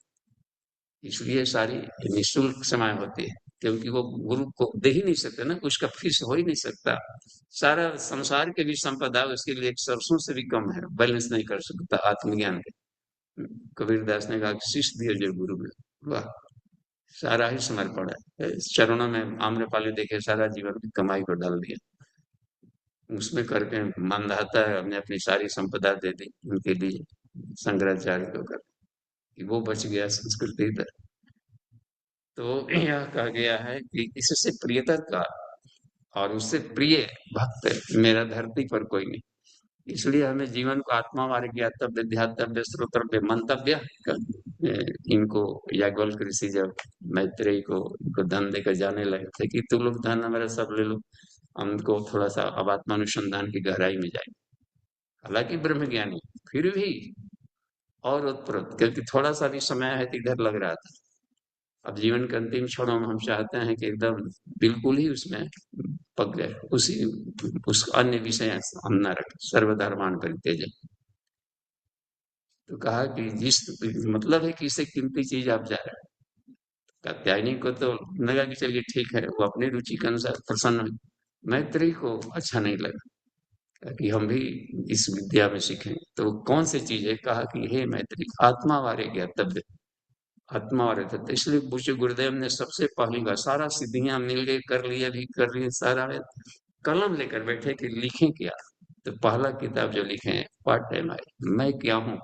इसलिए सारी निःशुल्क सेवाएं होती है, क्योंकि वो गुरु को दे ही नहीं सकते ना, उसका फीस हो ही नहीं सकता। सारा संसार के भी संपदा उसके लिए एक सरसों से भी कम है, बैलेंस नहीं कर सकता आत्मज्ञान के। कबीरदास ने कहा कि शीश दिए जो गुरु में, वाह, सारा ही समर्पण है चरणों में। आम्रपाली देखे सारा जीवन की कमाई को डाल दिया उसमें करके, मानधाता है, हमने अपनी सारी संपदा दे दी उनके लिए, शंकराचार्य को कर, कि वो बच गया संस्कृति इधर। तो यह कहा गया है कि इससे प्रियतर का और उससे प्रिय भक्त मेरा धरती पर कोई नहीं। इसलिए हमें जीवन को आत्मा मार्ग, ज्ञातव्य, ध्यातव्य, श्रोतव्य, मंतव्य इनको याज्ञवल्क्य ऋषि जब मैत्रेयी को इनको धन देकर जाने लगे थे कि तुम लोग धन हमारा सब ले लो, हमको थोड़ा सा अब आत्मानुसंधान की गहराई में जाए। हालांकि ब्रह्म ज्ञानी फिर भी और उत्प्रोत, क्योंकि थोड़ा सा भी समय है तो इधर लग रहा था। अब जीवन के अंतिम क्षणों में हम चाहते हैं कि एकदम बिल्कुल ही उसमें पक गए, उस अन्य विषय हम न रखें, सर्वधर्मान परित्यज्य। तो कहा कि जिस मतलब है कि इससे कीमती चीज आप जा रहे हैं। कात्यायनी को तो लगा कि चलिए ठीक है, वो अपनी रुचि के अनुसार प्रसन्न हुई। मैत्री को अच्छा नहीं लगा कि हम भी इस विद्या में सीखें। तो कौन सी चीज है, कहा कि हे मैत्री, आत्मा वारे ज्ञातव्य, आत्मा वारे तत्व। इसलिए पूछे गुरुदेव ने सबसे पहली बार सारा सिद्धियां मिल गई, कर लिया भी कर लिए सारा, कलम लेकर बैठे कि लिखें क्या। तो पहला किताब जो लिखे हैं, व्हाट एम आई, मैं क्या हूँ।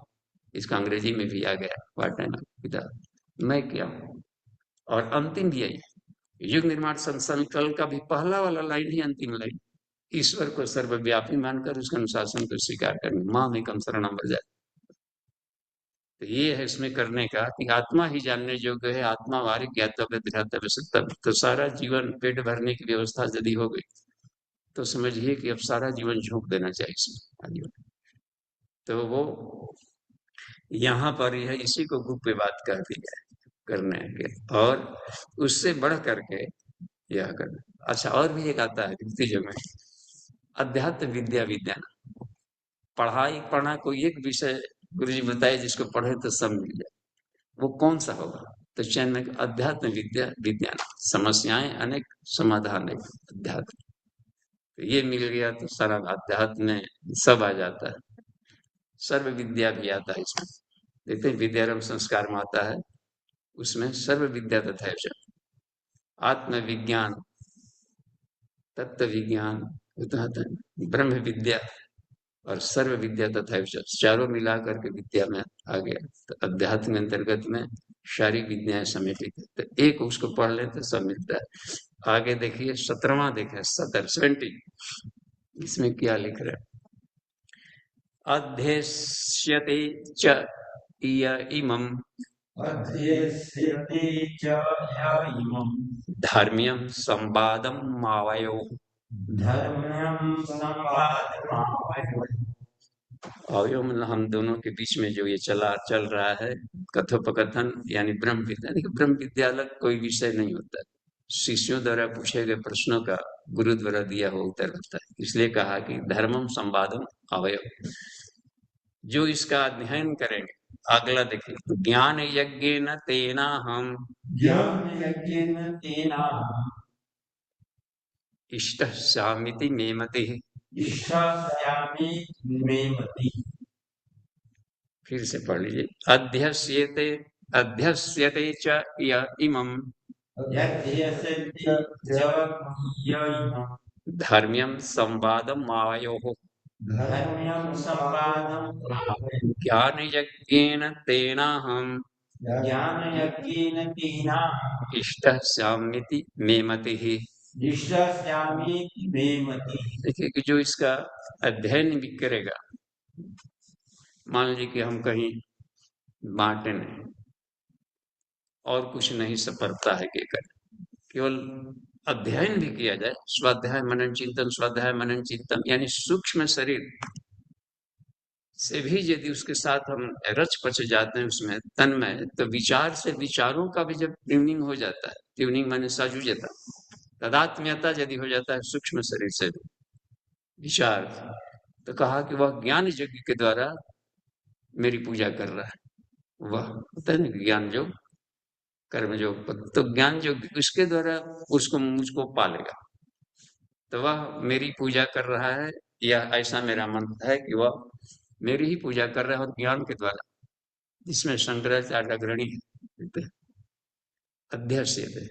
इसका अंग्रेजी में भी आ गया, व्हाट एम आई किताब, मैं क्या हूँ। और अंतिम भी यही, युग निर्माण संकल्प का भी पहला वाला लाइन ही अंतिम लाइन, ईश्वर को सर्वव्यापी मानकर उसके अनुशासन को स्वीकार करने, माँ में कम शरणम जाए। तो ये है इसमें करने का कि आत्मा ही जानने योग्य है, आत्मा वारी ज्ञातव्य ध्यातव्य सत्तव्य। तो सारा जीवन पेट भरने की व्यवस्था यदि हो गई तो समझिए कि अब सारा जीवन झोंक देना चाहिए इसमें। तो वो यहाँ पर यह इसी को गुप्त बात कह दी है करने के, और उससे बढ़ करके यह करना। अच्छा, और भी एक आता है द्वितीय में, अध्यात्म विद्या विज्ञान। पढ़ाई पढ़ना कोई एक विषय गुरु जी बताए जिसको पढ़े तो सब मिल जाए, वो कौन सा होगा। तो चयन में अध्यात्म विद्या विज्ञान, समस्याएं अनेक समाधान एक, अध्यात्म। तो ये मिल गया तो सारा अध्यात्म में सब आ जाता है। सर्व विद्या भी आता है इसमें, देखते हैं विद्यारंभ संस्कार में आता है, उसमें सर्व विद्या तथा आत्मविज्ञान, तत्व विज्ञान, उतना था ब्रह्म विद्या और सर्व विद्या तथा चारों मिला करके विद्या में आ गया। तो अध्यात्म अंतर्गत में सारी विद्याएं समेटित है, तो एक उसको पढ़ ले तो सब मिलता है। आगे देखिए 17वां देखें 70 इसमें क्या लिख रहे हैं। अध्यस्यते च य इमं
अध्यस्यते च य इमं
धर्म्यं संवादं मावयो।
धर्म्यं संवादमावयोः।
अवयव मतलब हम दोनों के बीच में जो ये चल रहा है कथोपकथन, यानी ब्रह्म विद्या। देखिए ब्रह्म विद्या अलग कोई विषय नहीं होता है, शिष्यों द्वारा पूछे गए प्रश्नों का गुरु द्वारा दिया हुआ उत्तर होता है। इसलिए कहा कि धर्मम संवादम अवयव, जो इसका अध्ययन करेंगे। अगला देखिए, ज्ञान यज्ञेन तेना हम
ज्ञानयज्ञेन तेनाहम्
इष्टः सामिति मे मतिः।
इष्टास्यामि मे मतिः।
फिर से पढ़ लीजिए। अध्यस्यते अध्यस्यते च य इमं
यद्यस्यते च य इमं
धर्म्यं संवादम आवयोः
धर्म्यं संवादमावयोः।
ज्ञान यज्ञेन तेनाहम्
ज्ञानयज्ञेन तेनाहम्
इष्टः सामिति मे मतिः।
इष्टास्यामि मे मतिः।
देखिए कि जो इसका अध्ययन भी करेगा, मान लीजिए कि हम कहीं बांटे नहीं और कुछ नहीं सपरता है कि केवल अध्ययन भी किया जाए, स्वाध्याय मनन चिंतन, स्वाध्याय मनन चिंतन, यानी सूक्ष्म शरीर से भी यदि उसके साथ हम रच पच जाते हैं उसमें तन में, तो विचार से विचारों का भी जब ट्यूनिंग हो जाता है, ट्यूनिंग माने साजुजता, तदात्म्यता यदि हो जाता है सूक्ष्म शरीर से भी विचार, तो कहा कि वह ज्ञान यज्ञ के द्वारा मेरी पूजा कर रहा है। वह होता है ना ज्ञान योग, कर्म योग, तो ज्ञान योग उसके द्वारा उसको मुझको पालेगा, तो वह मेरी पूजा कर रहा है, या ऐसा मेरा मन है कि वह मेरी ही पूजा कर रहा है और ज्ञान के द्वारा, जिसमें शंकराचार्य अग्रणी है। अध्यस्यते,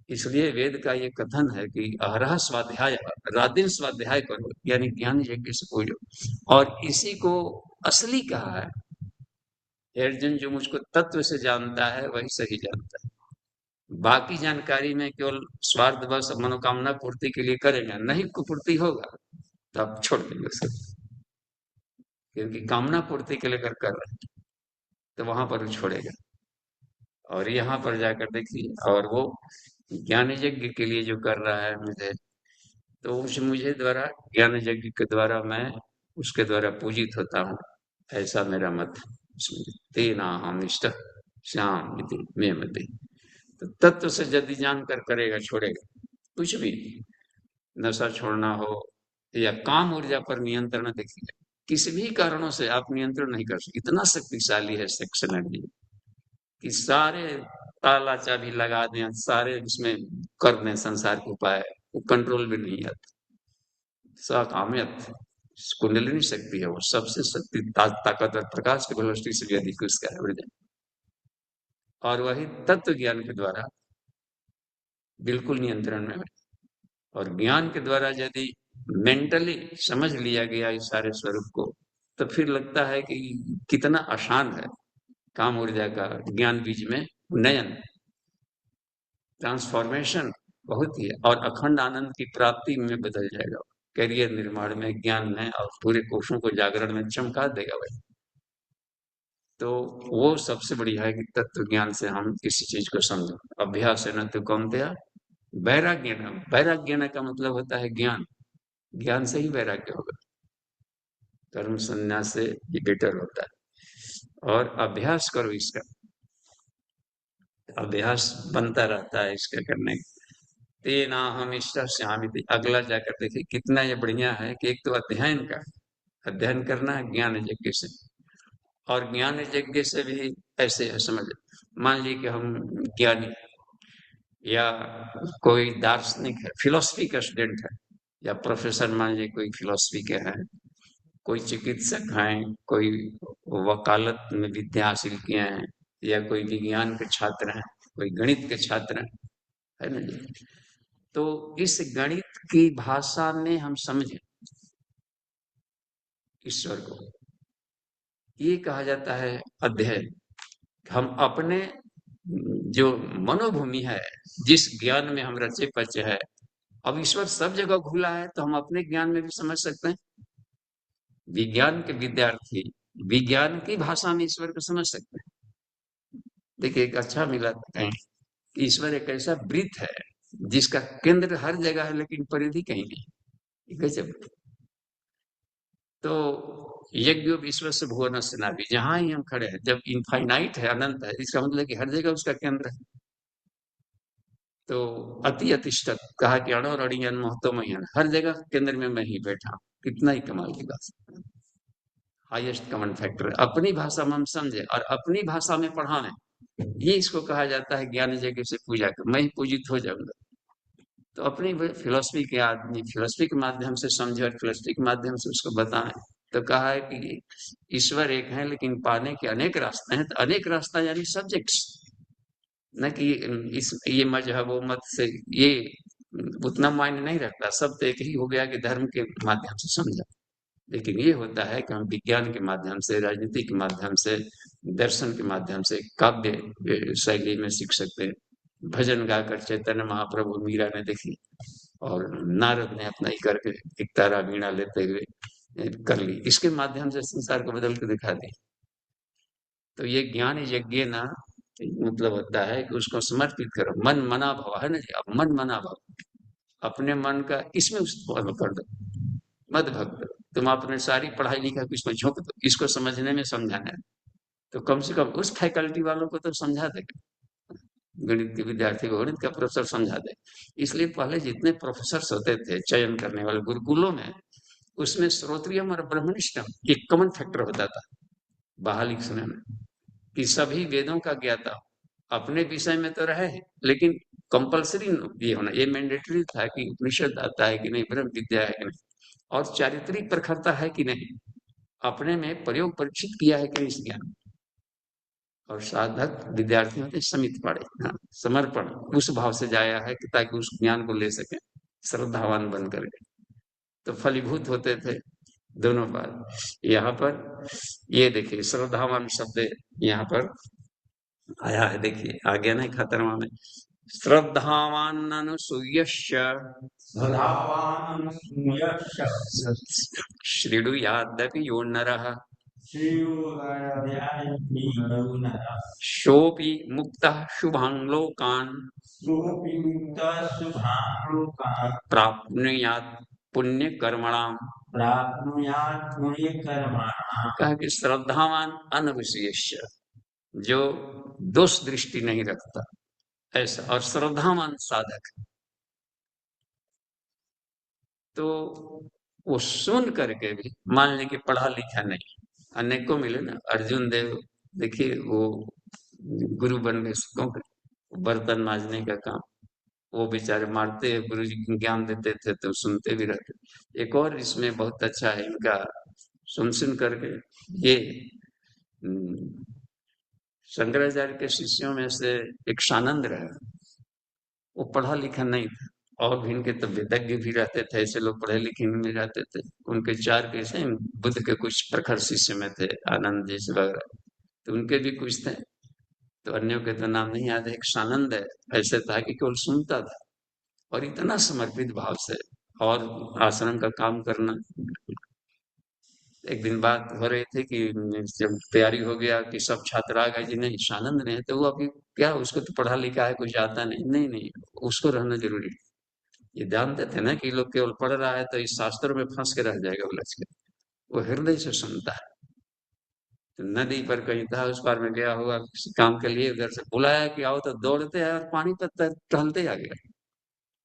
इसलिए वेद का ये कथन है कि अहरह स्वाध्याय, रात दिन स्वाध्याय करो, यानी ज्ञान यज्ञ से पूजो। और इसी को असली कहा है। अर्जुन, जो मुझको तत्व से जानता है वही सही जानता है। बाकी जानकारी में केवल स्वार्थ बस मनोकामना पूर्ति के लिए करेगा, नहीं को पूर्ति होगा तो आप छोड़ देंगे उसको, क्योंकि कामना पूर्ति के लिए अगर कर रहे हैं तो वहां पर वो छोड़ेगा। और यहाँ पर जाकर देखिए, और वो ज्ञान यज्ञ के लिए जो कर रहा है मुझे, तो उस मुझे द्वारा ज्ञान यज्ञ के द्वारा मैं उसके द्वारा पूजित होता हूँ, ऐसा मेरा मत है। उसमें तेना हम इष्ट श्याम में मति, तो तत्व से यदि जानकर करेगा, छोड़ेगा कुछ भी, नशा छोड़ना हो या काम ऊर्जा पर नियंत्रण, देखिए किसी भी कारणों से आप नियंत्रण नहीं कर सकते, इतना शक्तिशाली है सेक्स एनर्जी कि सारे ताला चाबी लगा दें, सारे उसमें कर दें संसार के उपाय, वो कंट्रोल भी नहीं आता। साकाम्यत कुंडलिनी शक्ति है, वो सबसे शक्ति ताकतवर प्रकाश की वेलोसिटी से भी अधिक उसका है ऊर्जा। और वही तत्व ज्ञान के द्वारा बिल्कुल नियंत्रण में है। और ज्ञान के द्वारा यदि मेंटली समझ लिया गया इस सारे स्वरूप को, तो फिर लगता है कि कितना आसान है काम ऊर्जा का ज्ञान बीज में उन्नयन, ट्रांसफॉर्मेशन बहुत ही है, और अखंड आनंद की प्राप्ति में बदल जाएगा, करियर निर्माण में, ज्ञान में, और पूरे कोषों को जागरण में चमका देगा भाई। तो वो सबसे बढ़िया है कि तत्व ज्ञान से हम किसी चीज को समझें। अभ्यास है न तो कौनतया वैराग्य न, वैराग्य न का मतलब होता है ज्ञान, ज्ञान से ही वैराग्य होगा, कर्म संन्यास से ये बेटर होता है। और अभ्यास करो इसका, अभ्यास बनता रहता है इसका करने का। तेना हम इष्ट श्यामिति, अगला जाकर देखिए कितना ये बढ़िया है कि एक तो अध्ययन का, अध्ययन करना है ज्ञान यज्ञ से, और ज्ञान यज्ञ से भी ऐसे है, समझ मान लीजिए कि हम ज्ञानी या कोई दार्शनिक है, फिलोसफी का स्टूडेंट है, या प्रोफेसर मान लीजिए कोई फिलोसफी के हैं, कोई चिकित्सक हैं, कोई वकालत में विद्या हासिल किए हैं, या कोई विज्ञान के छात्र हैं, कोई गणित के छात्र हैं, है ना जी। तो इस गणित की भाषा में हम समझें ईश्वर को, ये कहा जाता है अध्ययन। हम अपने जो मनोभूमि है, जिस ज्ञान में हम रचे पचे है, अब ईश्वर सब जगह घुला है तो हम अपने ज्ञान में भी समझ सकते हैं। विज्ञान के विद्यार्थी विज्ञान की भाषा में ईश्वर को समझ सकते हैं। देखिए, एक अच्छा मिला कहीं कि ईश्वर एक ऐसा वृत्त है जिसका केंद्र हर जगह है लेकिन परिधि कहीं नहीं। गजब। तो यज्ञ विश्व से भुवन से नाभि, जहां ही हम खड़े हैं, जब इनफाइनाइट है, अनंत है, इसका मतलब कि हर जगह उसका केंद्र है। तो अति अतिष्ठत कहा कि अणोर अड़ियन मोहतो मयन, हर जगह केंद्र में मैं ही बैठा हूं। कितना ही कमाल की बात। हाईएस्ट कॉमन फैक्टर अपनी भाषा में हम समझे और अपनी भाषा में पढ़ाने, ये इसको कहा जाता है ज्ञान यज्ञ से पूजा कर, मैं ही पूजित हो जाऊंगा। तो अपनी फिलोसफी के आदमी फिलोसफी के माध्यम से समझे और फिलोसफी के माध्यम से उसको बताएं। तो कहा है कि ईश्वर एक है लेकिन पाने के अनेक रास्ते हैं। तो अनेक रास्ता यानी सब्जेक्ट्स, न कि इस ये मजहब वो मत से ये उतना मायने नहीं रखता। सब तो एक ही हो गया कि धर्म के माध्यम से समझा। लेकिन ये होता है कि हम विज्ञान के माध्यम से, राजनीति के माध्यम से, दर्शन के माध्यम से, काव्य शैली में सीख सकते हैं। भजन गाकर चैतन्य महाप्रभु मीरा ने देखी और नारद ने अपना ही करके एक तारा वीणा लेते हुए कर ली, इसके माध्यम से संसार को बदल के दिखा दी। तो ये ज्ञान यज्ञ ना मतलब होता है कि उसको समर्पित करो, मन मना भाव है ना जी। अब मन मना भाव, अपने मन का इसमें उसको कर दो, मत भक्त। तुम अपने सारी पढ़ाई लिखाई को इसमें झोंक दो, इसको समझने में समझाना है। तो कम से कम उस फैकल्टी वालों को तो समझा देगा, गणित के विद्यार्थी को गणित का प्रोफेसर समझा दे। इसलिए पहले जितने प्रोफेसर होते थे चयन करने वाले गुरुकुलों में, उसमें श्रोत्रियम और ब्रह्मनिष्ठम एक कॉमन फैक्टर होता था बहाली समय में, कि सभी वेदों का ज्ञाता हो। अपने विषय में तो रहे लेकिन कंपलसरी ये होना, ये मैंडेटरी था कि उपनिषद आता है कि नहीं, ब्रह्म विद्या है कि नहीं, और चारित्रिक प्रखरता है कि नहीं, अपने में प्रयोग परीक्षित किया है कि नहीं इस ज्ञान। और साधक विद्यार्थी होते समित पड़े, हाँ, समर्पण उस भाव से जाया है कि ताकि उस ज्ञान को ले सके श्रद्धावान बन करके। तो फलीभूत होते थे दोनों बात। यहाँ पर ये देखिए श्रद्धावान शब्द यहाँ पर आया है, देखिए आगे नहीं खतरमा में, श्रद्धावान अनुसूयश्च
श्रद्धावानसूयश्च
शृणुयादपि यो नरः
श्रीयुगायाध्ययति नरः
सोऽपि मुक्तः शुभान् लोकान्
सोऽपि मुक्तः शुभान् लोकान्
प्राप्नुयात् पुण्यकर्मणाम्।
प्राप्नुयात् पुण्यकर्मणाम्।
कहा कि श्रद्धावान अनविशेष्य, जो दोष दृष्टि नहीं रखता ऐसा, और श्रद्धावान साधक। तो वो सुन करके भी, मान लें कि पढ़ा लिखा नहीं, अनेकों मिले ना, अर्जुन देव देखिए वो गुरु बन गए सबकों के, बर्तन मांजने का काम, वो बेचारे मारते हैं, गुरु जी ज्ञान देते थे तो सुनते भी रहते। एक और इसमें बहुत अच्छा है इनका, सुन सुन करके ये शंकराचार्य के शिष्यों में से एक शानंद रहा, वो पढ़ा लिखा नहीं था, और भी इनके तो वेदज्ञ भी रहते थे, ऐसे लोग पढ़े लिखे में रहते थे। उनके चार कैसे बुद्ध के कुछ प्रखर शिष्य में थे, आनंद जैसे वगैरह, तो उनके भी कुछ थे, तो अन्यों के तो नाम नहीं याद है। एक शानंद है, ऐसे था कि केवल सुनता था और इतना समर्पित भाव से, और आश्रम का काम करना। एक दिन बात हो रही थी कि जब तैयारी हो गया कि सब छात्र आ गए, जी नहीं शानंद नहीं, तो वो अभी क्या, उसको तो पढ़ा लिखा है, कुछ आता नहीं, नहीं नहीं उसको रहना जरूरी है। ये जानते थे ना कि लोग केवल पढ़ रहा है तो इस शास्त्रों में फंस के रह जाएगा उलझ के, वो हृदय से सुनता है। तो नदी पर कहीं था, उस पार में गया हुआ किसी काम के लिए, उधर से बुलाया कि आओ, तो दौड़ते हैं और पानी पर टहलते आ गया,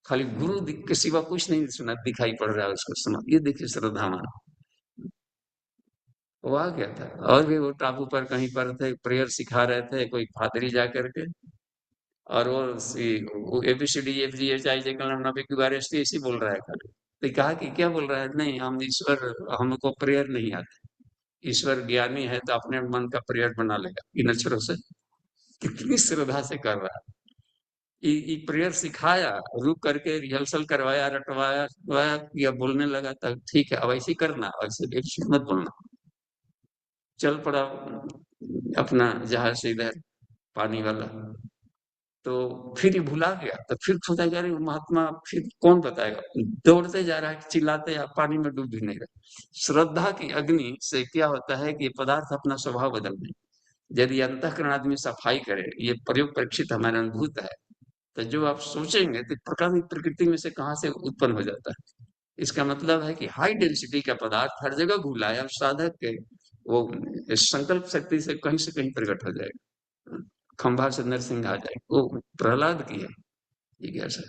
खाली गुरु के सिवा कुछ नहीं सुना दिखाई पड़ रहा है उसको, सुना। ये देखिए श्रद्धावान, वो आ गया था। और भी वो टापू पर कहीं पर थे, प्रेयर सिखा रहे थे कोई फादरी जा करके, और वो A B C D F G H I J कलम नबी की बारे ऐसी बोल रहा है खाली। तो कहा कि क्या बोल रहा है, नहीं हम ईश्वर, हमको प्रेयर नहीं आता, ईश्वर ज्ञानी है तो अपने मन का प्रेयर बना लेगा इन अक्षरों से। कितनी श्रद्धा से कर रहा है, ये प्रेयर सिखाया, रुक करके रिहर्सल करवाया, रटवाया रटवाया, या बोलने लगा तब ठीक है, अब ऐसे ही करना, ऐसे एक मत बोलना। चल पड़ा अपना जहाज से इधर पानी वाला, तो फिर ये भुला गया, तो फिर सोचा यार ये महात्मा फिर कौन बताएगा, दौड़ते जा रहा है, चिल्लाते या पानी में डूब भी नहीं रहा। श्रद्धा की अग्नि से क्या होता है कि ये पदार्थ अपना स्वभाव बदल दें। यदि अंतःकरण आदमी सफाई करे, ये प्रयोग परीक्षित हमारे अनुभूत है, तो जो आप सोचेंगे तो प्रकार प्रकृति में से कहाँ से उत्पन्न हो जाता है। इसका मतलब है कि हाई डेंसिटी का पदार्थ हर जगह घुला है, और साधक के वो संकल्प शक्ति से कहीं प्रकट हो जाएगा, खंभा से नरसिंह आ जाए, वो प्रहलाद की है जिज्ञासा।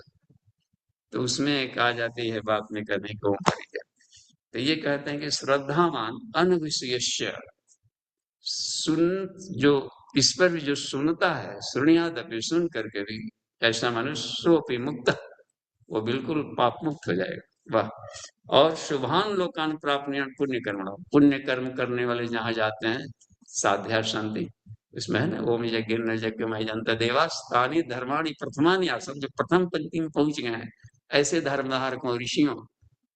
तो उसमें एक आ जाती है बात में करने को है। तो ये कहते हैं कि श्रद्धामान अनविषयस्य, सुन जो ईश्वर भी जो सुनता है, सुनियादपि, सुन करके भी ऐसा मनुष्य सोपि मुक्त, वो बिल्कुल पाप मुक्त हो जाएगा। वाह। और शुभान लोकान प्राप्त पुण्य कर्म, पुण्य कर्म करने वाले जहां जाते हैं, साध्या शांति, इसमें है ना, ओम यज्ञ न यज्ञ मय जनता देवा स्थानी धर्माणी प्रथमानि आसन, जो प्रथम पंक्ति में पहुंच गए हैं ऐसे धर्मधारकों ऋषियों,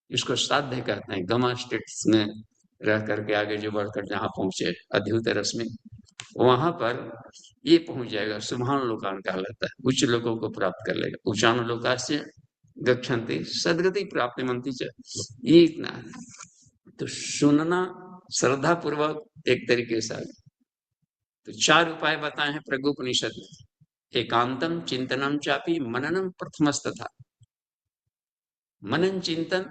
इसको साध्य कहते हैं। गमा स्टेट्स में रह करके आगे जो बढ़कर जहाँ पहुंचे अद्भुत रस में, वहां पर ये पहुंच जाएगा, सुभान लोकान कहलाता है, उच्च लोगों को प्राप्त कर लेगा। उच्चान लोकास्य गच्छन्ति सदगति प्राप्ति मंत्री च, ये इतना है। तो सुनना श्रद्धा पूर्वक एक तरीके से। तो 4 उपाय बताए हैं प्रज्ञोपनिषद में। एकांतम चिंतनम चापी मननम प्रथमस्तथा, मनन चिंतन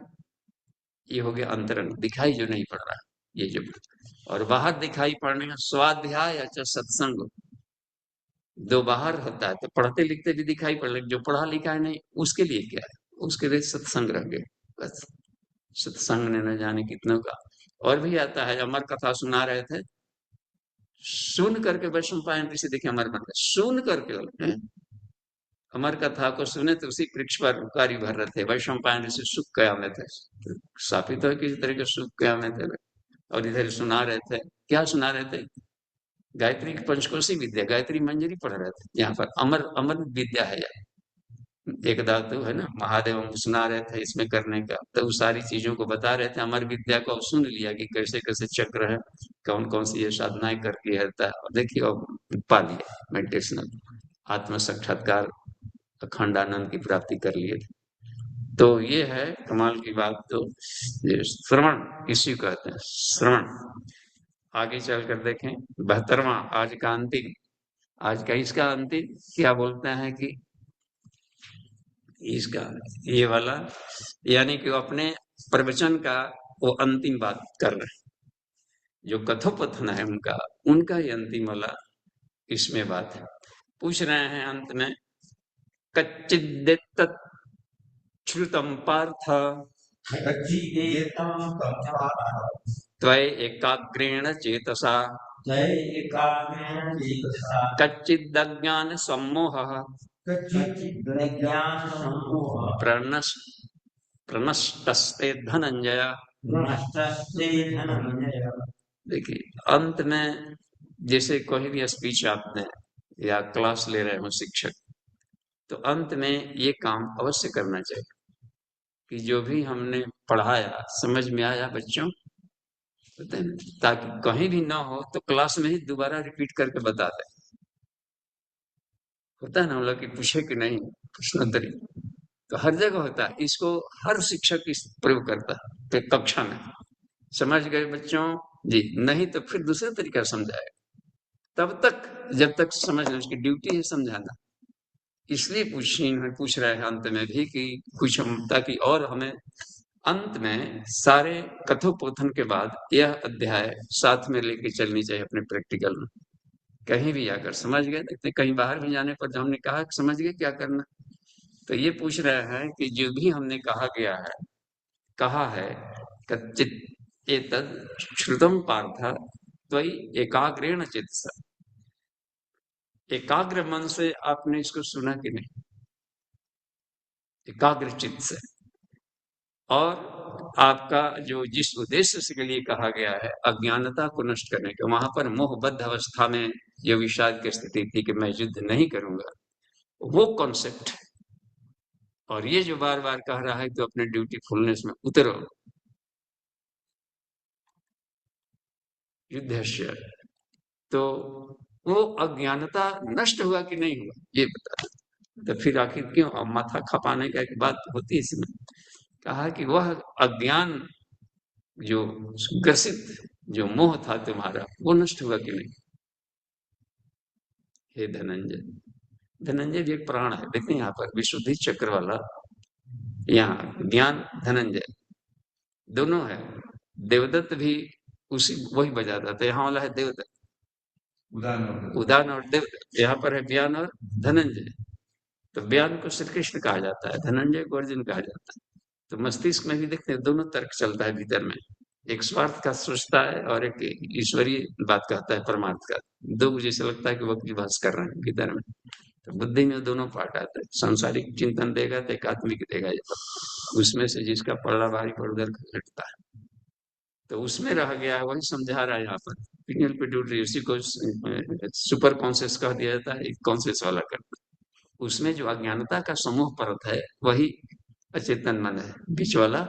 ये हो गया अंतरंग, दिखाई जो नहीं पड़ रहा ये जो, और बाहर दिखाई पड़ने का स्वाध्याय अच्छा सत्संग, दो बाहर होता है, तो पढ़ते लिखते भी दिखाई पड़ रहा, जो पढ़ा लिखा है नहीं उसके लिए क्या है, उसके लिए सत्संग रह गए बस। सत्संग ने न जाने कितनों का। और भी आता है, अमर कथा सुना रहे थे, सुन करके वैष्णव पायन से देखे अमर बन गए, सुन करके अमर कथा को सुने तो उसी वृक्ष पर कार्य भर रहे थे, वैष्णव पायन से सुख कया में थे, स्थापित है किसी तरह के सुख कया में थे, और इधर सुना रहे थे। क्या सुना रहे थे? गायत्री की पंचकोशी विद्या, गायत्री मंजरी पढ़ रहे थे। यहाँ पर अमर अमर विद्या है, एक धातु है ना, महादेव हम सुना रहे थे इसमें करने का, तो उस सारी चीजों को बता रहे थे। अमर विद्या को सुन लिया कि कैसे कैसे चक्र है, कौन कौन सी ये साधनाएं करके रहता है, और देखिए अब पा लिया मेडिटेशन, आत्म साक्षात्कार, अखंड आनंद की प्राप्ति कर लिए थे। तो ये है कमाल की बात। तो ये श्रवण इसी को कहते हैं, श्रवण। आगे चलकर देखें 72वां आज का अंतिम, आज का इसका अंतिम क्या बोलते हैं कि इसका ये वाला, यानी कि वो अपने प्रवचन का वो अंतिम बात कर रहे हैं, जो कथोपकथन है उनका, उनका ये अंतिम वाला इसमें बात है। पूछ रहे हैं अंत में, कच्चिद् श्रुतम पार्थ त्वय एकाग्रेण चेतसा कच्चिदज्ञान सम्मोहः प्रनष्टस्ते धनंजय। देखिए अंत में जैसे कोई भी स्पीच आपने या क्लास ले रहे हो शिक्षक, तो अंत में ये काम अवश्य करना चाहिए कि जो भी हमने पढ़ाया समझ में आया बच्चों, ताकि कहीं भी ना हो तो क्लास में ही दोबारा रिपीट करके बता दे। होता है ना हम लोग कि पूछे कि नहीं प्रश्नोत्तरी, तो हर जगह होता है, इसको हर शिक्षक इस प्रयोग करता है कक्षा में। समझ गए बच्चों जी? नहीं तो फिर दूसरे तरीका समझाएगा, तब तक जब तक समझ लें, उसकी ड्यूटी है समझाना। इसलिए पूछ रहे हैं अंत में भी कि कुछ हम, ताकि और हमें अंत में सारे कथोपकथन के बाद यह अध्याय साथ में लेके चलनी चाहिए अपने प्रैक्टिकल में। कहीं भी आकर समझ गए, देखते कहीं बाहर भी जाने पर हमने कहा समझ गए क्या करना, तो ये पूछ रहे हैं कि जो भी हमने कहा है कच्चित् एतद् श्रुतम पार्थ त्वयि एकाग्रेण चित्तसा, एकाग्र मन से आपने इसको सुना कि नहीं, एकाग्र चित्त से। और आपका जो जिस उद्देश्य से के लिए कहा गया है अज्ञानता को नष्ट करने के, वहां पर मोहबद्ध अवस्था में ये विषाद की स्थिति थी कि मैं युद्ध नहीं करूंगा, वो कॉन्सेप्ट। और ये जो बार बार कह रहा है तो अपने ड्यूटीफुलनेस में उतरो, युद्धस्य, तो वो अज्ञानता नष्ट हुआ कि नहीं हुआ ये बता। तो फिर आखिर क्यों अब माथा खपाने का एक बात होती है इसमें। कहा कि वह अज्ञान जो ग्रसित जो मोह था तुम्हारा वो नष्ट हुआ कि नहीं। हे धनंजय, धनंजय भी एक प्राण है, देखते हैं यहाँ पर विशुद्धि चक्र वाला, यहाँ ज्ञान धनंजय दोनों है। देवदत्त भी उसी वही बजाता था, यहाँ वाला है देवदत्त उदान और देवदत्त, यहाँ पर है ज्ञान और धनंजय। तो ज्ञान को श्री कृष्ण कहा जाता है, धनंजय को अर्जुन कहा जाता है। तो मस्तिष्क में भी देखते हैं दोनों तर्क चलता है भीतर में, एक स्वार्थ का सोचता है और एक ईश्वरीय बात कहता है, परमार्थ का। दो जैसे लगता है कि वक्त बहस कर रहे हैं भीतर में। तो बुद्धि में दोनों पार्ट आते हैं, सांसारिक चिंतन देगा तो एक आत्मिक देगा, उसमें से जिसका पल्ला भारी पर उधर घटता है। तो उसमें रह गया है, वही समझा रहा है यहाँ पर। पिनियल पिट्यूटरी उसी को सुपर कॉन्शियस कह दिया जाता है, कॉन्शियस वाला करता है। उसमें जो अज्ञानता का समूह परत है वही अचेतन मन है बीच वाला।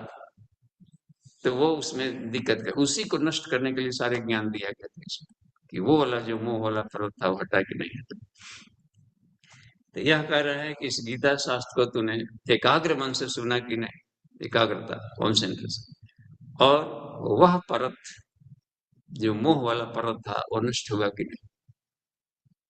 तो वो उसमें दिक्कत है, उसी को नष्ट करने के लिए सारे ज्ञान दिया गया था कि वो वाला जो मोह वाला परत था वो हटा कि नहीं हटा। तो यह कह रहे हैं कि इस गीता शास्त्र को तूने एकाग्र मन से सुना कि नहीं, एकाग्रता कॉन्सेंट्रेशन, और वह परत जो मोह वाला परत था वो नष्ट हुआ कि नहीं,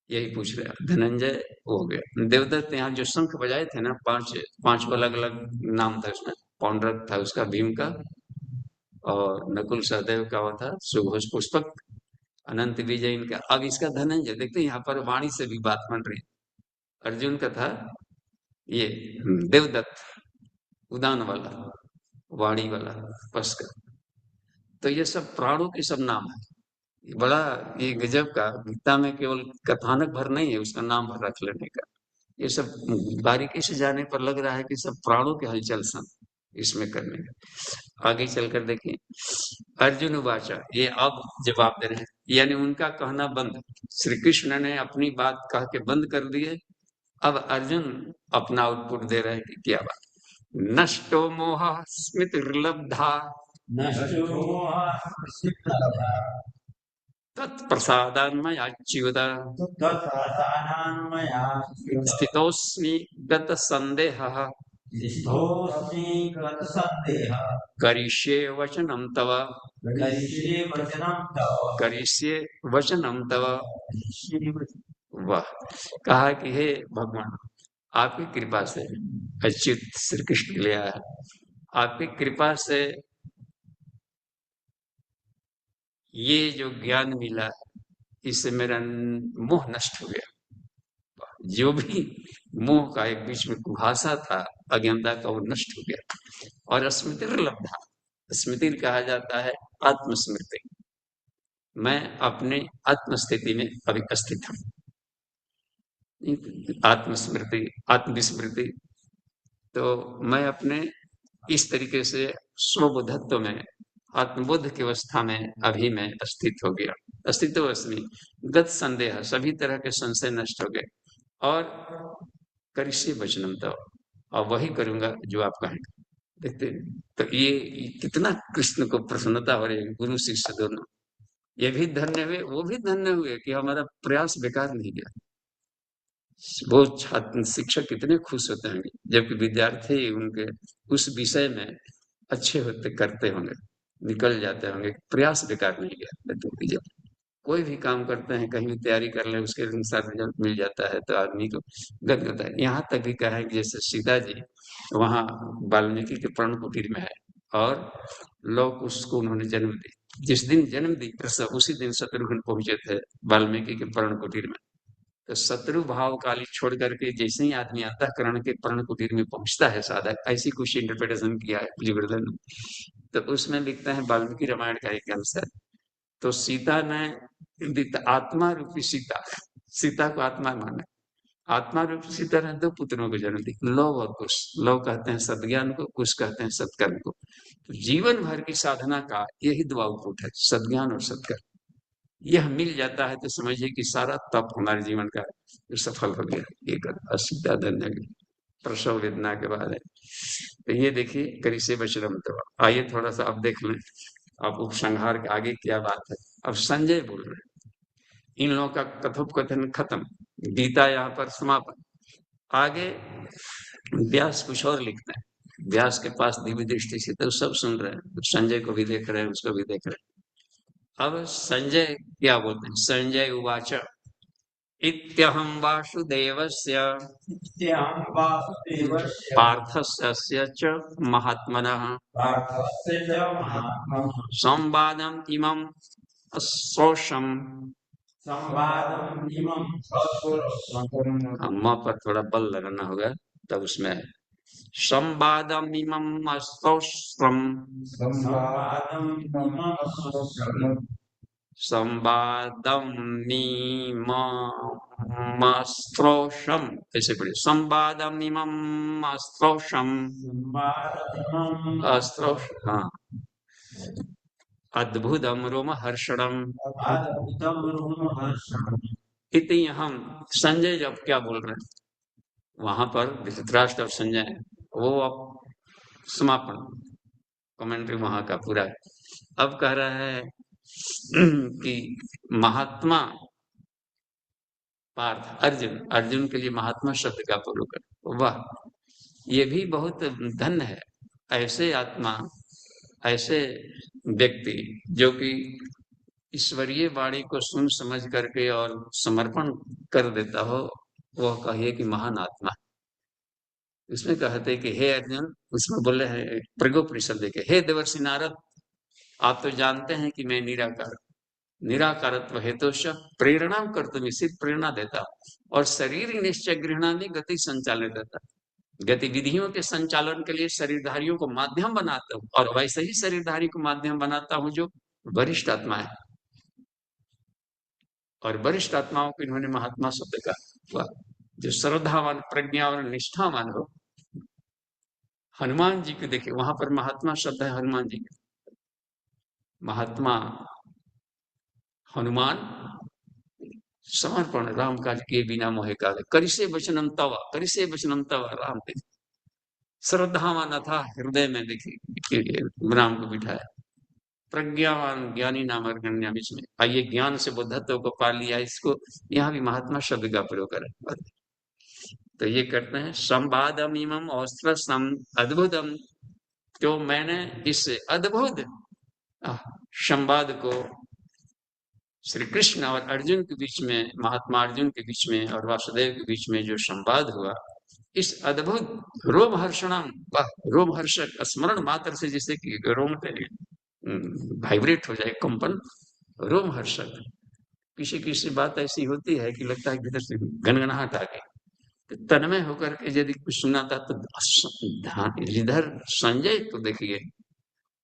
यही पूछ रहे हैं। धनंजय हो गया। देवदत्त यहाँ जो शंख बजाए थे ना, पांच अलग अलग नाम था उसमें, पौंड्रक था उसका भीम का, और नकुल सहदेव का वो था सुघोष पुष्पक, अनंत विजय इनका। अब इसका धनंजय देखते हैं यहाँ पर वाणी से भी बात बन रही। अर्जुन का था ये देवदत्त उदान वाला, वाणी वाला पस्कर। तो ये सब प्राणों के सब नाम है। बड़ा ये गजब का, गीता में केवल कथानक भर नहीं है, उसका नाम भर रख लेने का। ये सब बारीकी से जाने पर लग रहा है कि सब प्राणों के हलचल सन इसमें करने का। आगे चलकर देखिए, अर्जुन उवाचा, ये अब जवाब दे रहे हैं, यानी उनका कहना बंद। श्री कृष्ण ने अपनी बात कह के बंद कर दिए, अब अर्जुन अपना आउटपुट दे रहे हैं कि क्या बात। नष्टो मोह स्मृतिर्लब्धा तत्प्रसादान्मयाच्युत स्थितोऽस्मि गतसन्देहः करिष्ये वचनं तव करिष्ये वचनं तव। वाह, कहा कि हे भगवान, आपकी कृपा से, अच्युत श्री कृष्ण के लिए आया, आपकी कृपा से ये जो ज्ञान मिला है इससे मेरा मोह नष्ट हो गया। जो भी मोह का एक बीच में कुहासा था अज्ञानता का, वो नष्ट हो गया। और स्मृति लब्धा, स्मृति कहा जाता है आत्मस्मृति, मैं अपने आत्मस्थिति में अभी स्थित हूँ। आत्मस्मृति, आत्मविस्मृति, तो मैं अपने इस तरीके से स्वबोधत्व में, आत्मबोध की अवस्था में अभी मैं स्थित हो गया। अस्तित्व अस्मि गत संदेह, सभी तरह के संशय नष्ट हो गए। और करिष्ये वचनम तव, और वही करूंगा जो आप कहेंगे। देखते, तो ये कितना कृष्ण को प्रसन्नता हो रही है। गुरु शिष्य दोनों ये भी धन्य हुए, वो भी धन्य हुए कि हमारा प्रयास बेकार नहीं गया। वो छात्र शिक्षक कितने खुश होते होंगे जबकि विद्यार्थी उनके उस विषय में अच्छे होते करते होंगे, निकल जाते होंगे, प्रयास बेकार नहीं गया। जब कोई भी काम करते हैं, कहीं भी तैयारी कर ले, उसके अनुसार रिजल्ट मिल जाता है तो आदमी को गद होता है। यहाँ तक भी कहा है कि जैसे सीता जी वहां वाल्मीकि के पर्ण कुटीर में है और लोग उसको उन्होंने जन्म दी, जिस दिन जन्म दी प्रसव उसी दिन शत्रुघ्न पहुंचे थे वाल्मीकि के पर्ण कुटीर में। तो शत्रु भाव काली छोड़ करके जैसे ही आदमी अंतःकरण के पर्ण कुटीर में पहुंचता है साधक, ऐसी कुछ इंटरप्रिटेशन किया है जीवर्धन ने। तो उसमें लिखता है वाल्मीकि रामायण का एक अंश है, तो सीता ने आत्मा रूपी सीता, सीता को आत्मा माना, आत्मा रूपी सीता ने दो पुत्रों को जन्म दी, लव और कुश। लव कहते हैं सद्ज्ञान को, कुश कहते हैं सत्कर्म को। तो जीवन भर की साधना का यही दो आउटपुट है, सद्ज्ञान और सत्कर्म। यह मिल जाता है तो समझिए कि सारा तप हमारे जीवन का सफल हो गया। एक अस्मिता धन्य प्रसव वेदना के बाद है। तो ये देखिए करिसे वचनम तव। आइए थोड़ा सा आप देख लें, आप उपसंहार के आगे क्या बात है। अब संजय बोल रहे हैं, इन लोगों का कथोपकथन खत्म, गीता यहाँ पर समापन। आगे व्यास कुछ और लिखते हैं। व्यास के पास दिव्य दृष्टि से तो सब सुन रहे हैं, संजय को भी देख रहे हैं, उसको भी देख रहे हैं। अब संजय क्या बोलते हैं, संजय उवाच इत्यहं वासुदेवस्य
नित्यं वासुदेवस्य
पार्थस्य च महात्मनः
पार्थस्य च महात्मनः
संवादम् इमम् अश्रोषम्।
संवादम् इमं सस्वरम्।
म पर थोड़ा बल लगाना होगा तब उसमें है। संवादम् इमम् अश्रोषम्।
संवादम् इमं सस्वरम्।
संवादम् इममस्त्रोषम्, ऐसे पढ़िए, संवादम् इमम् अस्त्रोषम्।
संवादमिमं
अस्त्रोष, हाँ, अद्भुतम् रोमहर्षणम्
अद्भुतं रोमहर्षणम्।
इति। हम संजय जब क्या बोल रहे हैं वहां पर धृतराष्ट्र और संजय है, वो अब समापन कमेंट्री वहां का पूरा है। अब कह रहा है कि महात्मा पार्थ अर्जुन, अर्जुन के लिए महात्मा शब्द का प्रयोग कर, वाह, ये भी बहुत धन्य है। ऐसे आत्मा, ऐसे व्यक्ति जो कि ईश्वरीय वाणी को सुन समझ करके और समर्पण कर देता हो, वह कहिए कि महान आत्मा। इसमें कहते कि हे अर्जुन, उसमें बोले हैं प्रगोपनिषद देखे, हे देवर्षि नारद, आप तो जानते हैं कि मैं निराकार, निराकारत्व हेतु प्रेरणा कर्तुम, सिर्फ प्रेरणा देता और शरीर निश्चय गृहणामि गति संचालित देता, गतिविधियों के संचालन के लिए शरीरधारियों को माध्यम बनाता हूँ, और वैसे ही शरीरधारी को माध्यम बनाता हूँ जो वरिष्ठ आत्मा है। और वरिष्ठ आत्माओं को इन्होंने महात्मा शब्द का, जो श्रद्धावान प्रज्ञावान निष्ठावान हो। हनुमान जी को देखिए, वहां पर महात्मा शब्द है हनुमान जी के, महात्मा हनुमान समर्पण राम काज किए बिना मोहे काले, करिसे वचनम तवा, करिसे वचनम तवा, राम पे श्रद्धावान था हृदय में देखिए राम को बिठाया। प्रज्ञावान ज्ञानी नाम अर्गण्य बीच में आइए, ज्ञान से बुद्धत्व को पा लिया, इसको यहाँ भी महात्मा शब्द का प्रयोग करें। तो ये करते हैं संवादम इमम औस्त्रसम अद्भुतम, जो मैंने इस अद्भुत संवाद को श्री कृष्ण और अर्जुन के बीच में, महात्मा अर्जुन के बीच में और वासुदेव के बीच में जो संवाद हुआ, इस अद्भुत रोमहर्षणम, रोमहर्षक, स्मरण मात्र से जिसे कि रोम वाइब्रेट हो जाए, कंपन, रोमहर्षक। किसी किसी बात ऐसी होती है कि लगता है भीतर से गनगनाहट आ गई, तन्मय होकर के यदि कुछ सुना था तो इधर संजय तो देखिए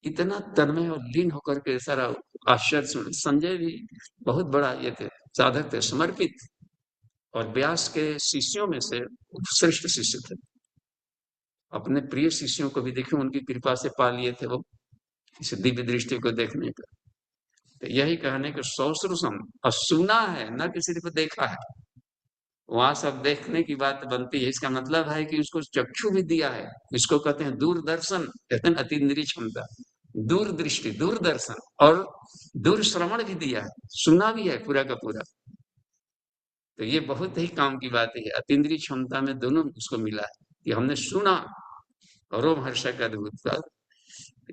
इतना तन्मय और लीन होकर के सारा आश्चर्य सुन। संजय भी बहुत बड़ा ये थे, साधक थे, समर्पित, और व्यास के शिष्यों में से श्रेष्ठ शिष्य थे। अपने प्रिय शिष्यों को भी देखिए उनकी कृपा से पा लिए थे वो, इस दिव्य दृष्टि को देखने का। तो यही कहने के सौश्रुषम, और सुना है न कि सिर्फ देखा है, वहां सब देखने की बात बनती है। इसका मतलब है कि उसको चक्षु भी दिया है, इसको कहते हैं दूरदर्शन, कहते हैं अतीन्द्रिय क्षमता, दूरदृष्टि, दूरदर्शन, और दूरश्रवण भी दिया है, सुना भी है पूरा का पूरा। तो ये बहुत ही काम की बात है, अतीन्द्रिय क्षमता में दोनों उसको मिला है कि हमने सुना, रोमहर्षक अद्भुत।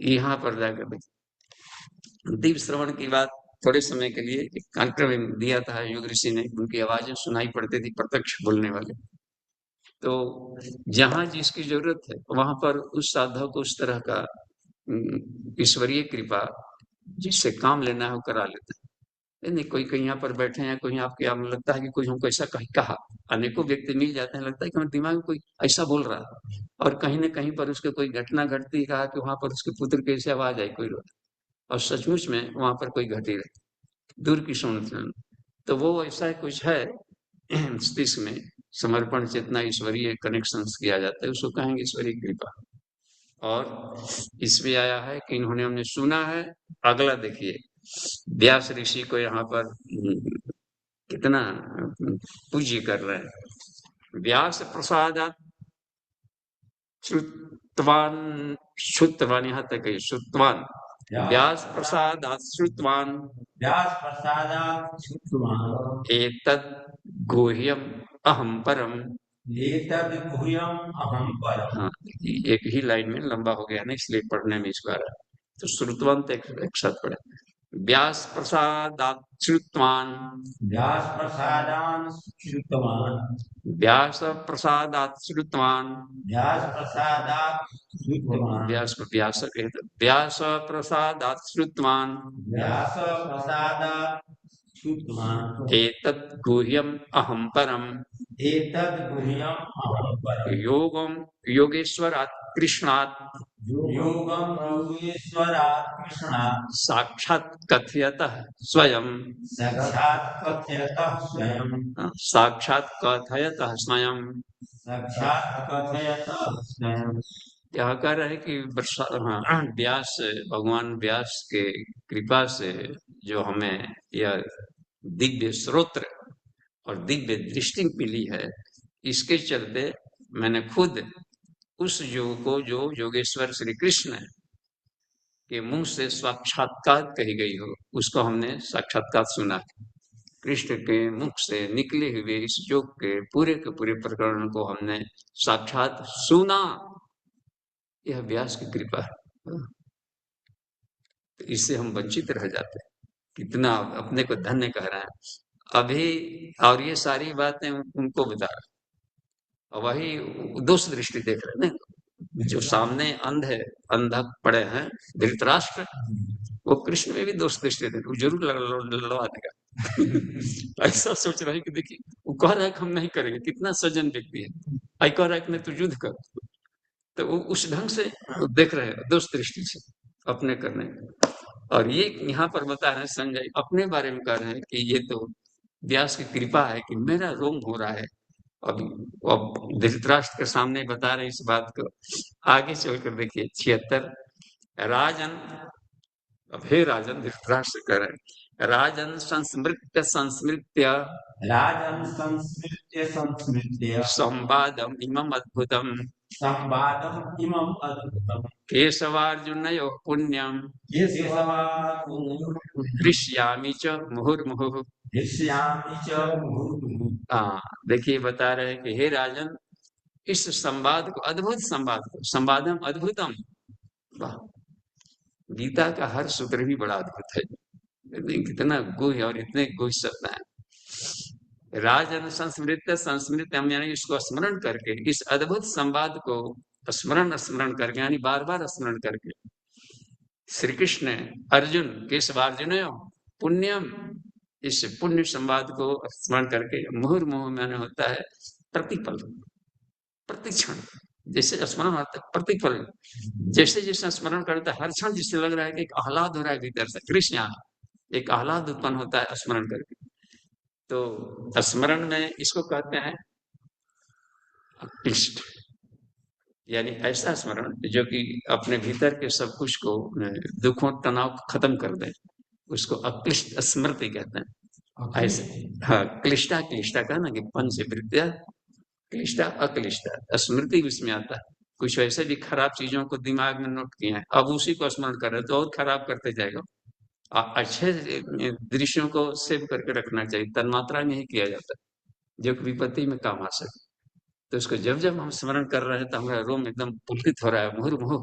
यहाँ पर जाकर दिव्य श्रवण की बात थोड़े समय के लिए एक कार्यक्रम दिया था योग ऋषि ने, उनकी आवाजें सुनाई पड़ती थी, प्रत्यक्ष बोलने वाले। तो जहां जिसकी जरूरत है वहां पर उस साधक को उस तरह का ईश्वरीय कृपा जिससे काम लेना है वो करा लेता है। नहीं कोई कहीं यहाँ पर बैठे हैं, कोई आपके यहाँ लगता है कि कोई हमको ऐसा कहीं कहा, अनेकों व्यक्ति मिल जाते हैं, लगता है कि हमारे दिमाग में कोई ऐसा बोल रहा है, और कहीं न कहीं पर उसके कोई घटना घटती, कहा कि वहां पर उसके पुत्र की ऐसी आवाज आई कोई, और सचमुच में वहां पर कोई घटी रही दूर की सुन। तो वो ऐसा कुछ है मस्तिष्क में समर्पण चेतना, ईश्वरीय कनेक्शन किया जाता है, उसको कहेंगे ईश्वरीय कृपा। और इसमें आया है कि इन्होंने हमने सुना है। अगला देखिए, व्यास ऋषि को यहाँ पर कितना पूज्य कर रहे हैं। व्यास प्रसादात श्रुतवान, श्रुतवान यहाँ तक है, श्रुतवान, व्यास प्रसादात श्रुतवान
व्यास प्रसादात् श्रुतवान्
एतद् गुह्यम अहम परम।
एतद् गुह्यम् अहं परम्।
हाँ, एक ही लाइन में लंबा हो गया ना, इसलिए पढ़ने में इस बार तो श्रुतवंत एक साथ पढ़े। व्यास प्रसादात् श्रुतवान,
व्यास प्रसादान् श्रुतवान्
व्यास प्रसादात् श्रुतवान,
व्यास प्रसादात् श्रुतवान्
व्यास व्यास प्रसादात् श्रुतवान
व्यास प्रसादात् श्रुतवान्
एतद् गुह्यम अहम परम।
एतद् गुह्यम् अहं परम्।
योगम योगेश्वरात् कृष्णात्
योगं योगेश्वरात् कृष्णात्
साक्षात् कथयतः स्वयं,
साक्षात् कथयतः स्वयं
साक्षात् कथयतः स्वयं।
साक्षात् कथयतः स्वयं।
क्या कह रहे हैं कि हाँ, व्यास, भगवान व्यास के कृपा से जो हमें यह दिव्य श्रोत्र और दिव्य दृष्टि मिली है, इसके चलते मैंने खुद उस योग को जो योगेश्वर श्री कृष्ण के मुंह से साक्षात्कार कही गई हो, उसको हमने साक्षात्कार सुना। कृष्ण के मुख से निकले हुए इस योग के पूरे प्रकरण को हमने साक्षात सुना। यह व्यास की कृपा है। तो इससे हम वंचित रह जाते हैं। कितना अपने को धन्य कह रहे हैं अभी, और ये सारी बातें उनको बता रहे, और वही दोष दृष्टि देख रहे हैं ना, जो सामने अंधा पड़े हैं धृतराष्ट्र, वो कृष्ण में भी दोष दृष्टि देते, वो जरूर लड़वा देगा। ऐसा सोच रहे हैं कि देखिए, वो कह रहा है कि हम नहीं करेंगे, कितना सज्जन व्यक्ति है, आई कह रहा है कि नहीं तू युद्ध कर, तो वो उस ढंग से देख रहे हैं दोष दृष्टि से अपने करने। और ये यहाँ पर बता रहे हैं संजय अपने बारे में कह रहे हैं कि ये तो व्यास की कृपा है कि मेरा रोम हो रहा है। अब धृतराष्ट्र के सामने बता रहे इस बात को। आगे चलकर देखिए 76, राजन, अब हे राजन, धृतराष्ट्र कह रहे हैं, राजन संस्मृत्य संस्मृत्य
राजन् संस्मृत्य संस्मृत्य
संवादम इमम अद्भुतम
संवादम् इमम् अद्भुतम्
केशवार्जुनयोः पुण्यम
केशवार्जुनयोः
हृष्यामि च मुहुर्मुहुः।
हृष्यामि च मुहुर्मुहुः।
हाँ, देखिए बता रहे हैं कि हे राजन, इस संवाद को, अद्भुत संवाद को, संवादम अद्भुतम, वाह, गीता का हर सूत्र भी बड़ा अद्भुत है, कितना गुह्य और इतने गुह्य शब्द हैं। राजन संस्मृत यानी इसको स्मरण करके, इस अद्भुत संवाद को स्मरण करके, यानी बार बार स्मरण करके, श्री कृष्ण अर्जुन केशवार्जुन पुण्यम, इस पुण्य संवाद को स्मरण करके, मुहुर्मुहु मैंने होता है प्रतिपल, प्रतिक्षण, जैसे स्मरण होता है प्रतिपल, जैसे जैसे स्मरण करता है हर क्षण जिससे लग रहा है कि एक आह्लाद हो रहा है भीतर से, कृष्ण यहाँ एक आह्लाद उत्पन्न होता है स्मरण करके। तो स्मरण में इसको कहते हैं अक्लिष्ट, यानी ऐसा स्मरण जो कि अपने भीतर के सब कुछ को, दुखों तनाव को खत्म कर दे, उसको अक्लिष्ट स्मृति कहते हैं। ऐसे हाँ, क्लिष्टा क्लिष्टा का ना कि पंच वृत्तियां, क्लिष्टा अक्लिष्टा, स्मृति उसमें आता है। कुछ वैसे भी खराब चीजों को दिमाग में नोट किए हैं, अब उसी को स्मरण कर रहे तो और खराब करते जाएगा। अच्छे दृश्यों को सेव करके रखना चाहिए, तन्मात्रा में ही किया जाता है जो कि विपत्ति में काम आ सके। तो इसको जब जब हम स्मरण कर रहे हैं तो हमारा रोम एकदम पुलकित हो रहा है, मुहुर्मुहु,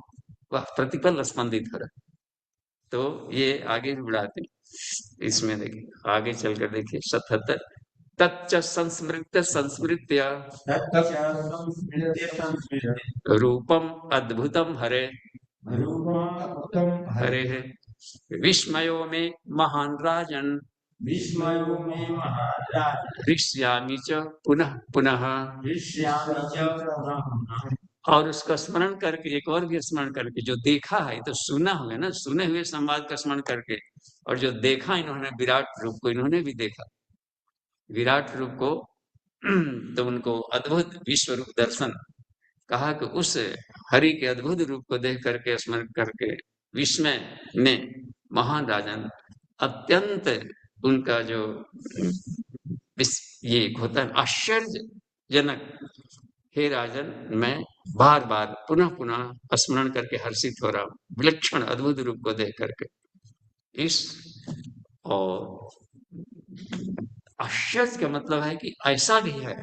वह प्रतिपल स्पंदित हो रहा है। तो ये आगे भी बढ़ाते हैं, इसमें देखिए आगे चलकर देखिए 77, तच्च संस्मृत्य संस्मृत्य
तच्च संस्मृत्य संस्मृत्य
रूपम अद्भुतम हरे,
रूपम् अद्भुतम्
हरे
हरे
विस्मयो में महान राजन,
विस्मयो मे महाराज
हृष्यामि च पुनः पुनः।
हृष्यामि च पुनः पुनः।
और उसका स्मरण करके, एक और भी स्मरण करके, जो देखा है तो सुना हुआ ना, सुने हुए संवाद का स्मरण करके, और जो देखा इन्होंने विराट रूप को, इन्होंने भी देखा विराट रूप को, तो उनको अद्भुत विश्व रूप दर्शन कहा कि उस हरि के अद्भुत रूप को देख करके स्मरण करके विस्मय में महान राजन अत्यंत उनका जो ये होता है आश्चर्यजनक, हे राजन मैं बार बार पुनः पुनः स्मरण करके हर्षित हो रहा हूँ विलक्षण अद्भुत रूप को देख करके। इस और आश्चर्य का मतलब है कि ऐसा भी है,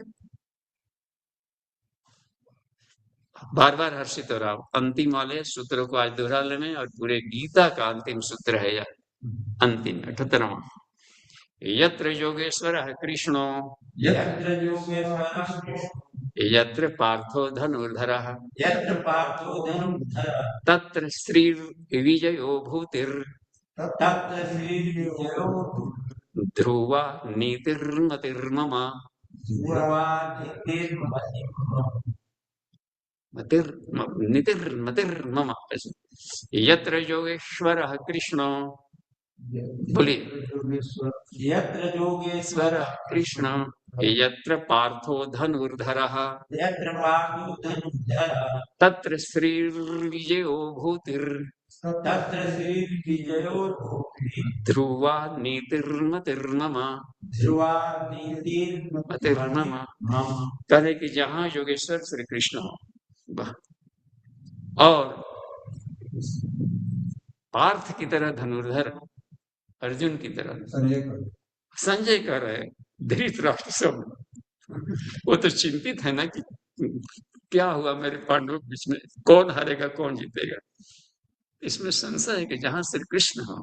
बार बार हर्षित हो रहा हूं। अंतिम वाले सूत्रों को आज दोहरा लेने, और पूरे गीता का अंतिम सूत्र है यह, अंतिम 78वां, यत्र योगेश्वर कृष्णो
यत्र योगेश्वरः कृष्णो
यत्र पार्थो धनुर्धरः
यत्र पार्थो धनुर्धरः
तत्र श्रीर्विजयो भूतिर्
तत्र श्रीविजयो
ध्रुवा नीतिर्मतिर्मम
ध्रुवा नीतिर्मतिर्मम
नितिर्मतिर्मम। यत्र योगेश्वरः कृष्णो, बोलिए,
यत्र योगेश्वरः
कृष्ण यत्र पार्थो धनुर्धरः
यत्र पार्थो धनुर्धरः
तत्र श्रीर्विजयो भूतिर्
तत्र श्रीविजयो
ध्रुवा नीतिर्मतिर्मम
ध्रुवा नीतिर्मतिर्मम।
कहते कि जहाँ योगेश्वर श्री कृष्ण हो, वाह, और पार्थ की तरह धनुर्धर, अर्जुन की तरह संजय कर रहे, धृतराष्ट्र सब वो तो चिंतित है ना कि क्या हुआ मेरे पांडवों के बीच में, कौन हारेगा कौन जीतेगा। इसमें संशय है कि जहां श्री कृष्ण हो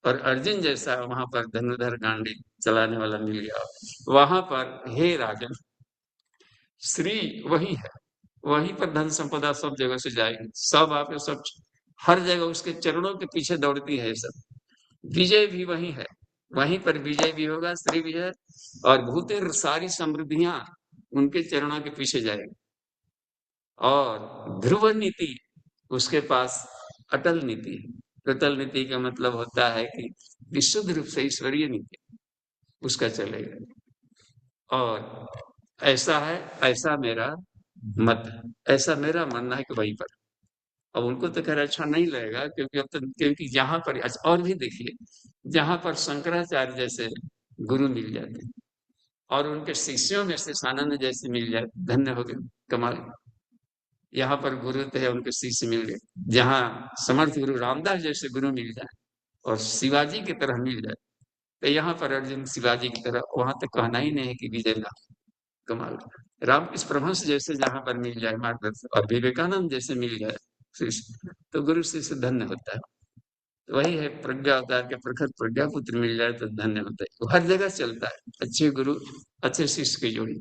और अर्जुन जैसा वहां पर धनुर्धर गांडी चलाने वाला मिल गया, वहां पर हे राजन श्री वही है, वहीं पर धन संपदा सब जगह से जाएगी, सब आपके सब हर जगह उसके चरणों के पीछे दौड़ती है सब। विजय भी वही है, वहीं पर विजय भी होगा, श्री विजय, और भूतेर सारी समृद्धियां उनके चरणों के पीछे जाएगी। और ध्रुव नीति उसके पास अटल नीति है। अटल नीति का मतलब होता है कि विशुद्ध रूप से ईश्वरीय नीति उसका चलेगा। और ऐसा है, ऐसा मेरा मत, ऐसा मेरा मानना है कि वहीं पर। अब उनको तो खैर अच्छा नहीं लगेगा, क्योंकि अब तो, क्योंकि जहां पर और भी देखिए, जहां पर शंकराचार्य जैसे गुरु मिल जाते और उनके शिष्यों में से सानंद जैसे मिल जाए, धन्य हो गए, कमाल। यहाँ पर गुरु तो है, उनके शिष्य मिल गए। जहाँ समर्थ गुरु रामदास जैसे गुरु मिल जाए और शिवाजी की तरह मिल जाए, तो यहाँ पर अर्जुन शिवाजी की तरह, वहां तक कहना ही नहीं है कि विजय ना, कमाल। रामकृष्ण परमहंस जैसे जहां पर मिल जाए मार्गदर्शक, और विवेकानंद जैसे मिल जाए शिष्य, तो गुरु शिष्य धन्य होता है। तो वही है, प्रज्ञा अवतार के प्रखर प्रज्ञा पुत्र मिल जाए तो धन्य होता है। हर जगह चलता है, अच्छे गुरु अच्छे शिष्य की जोड़ी।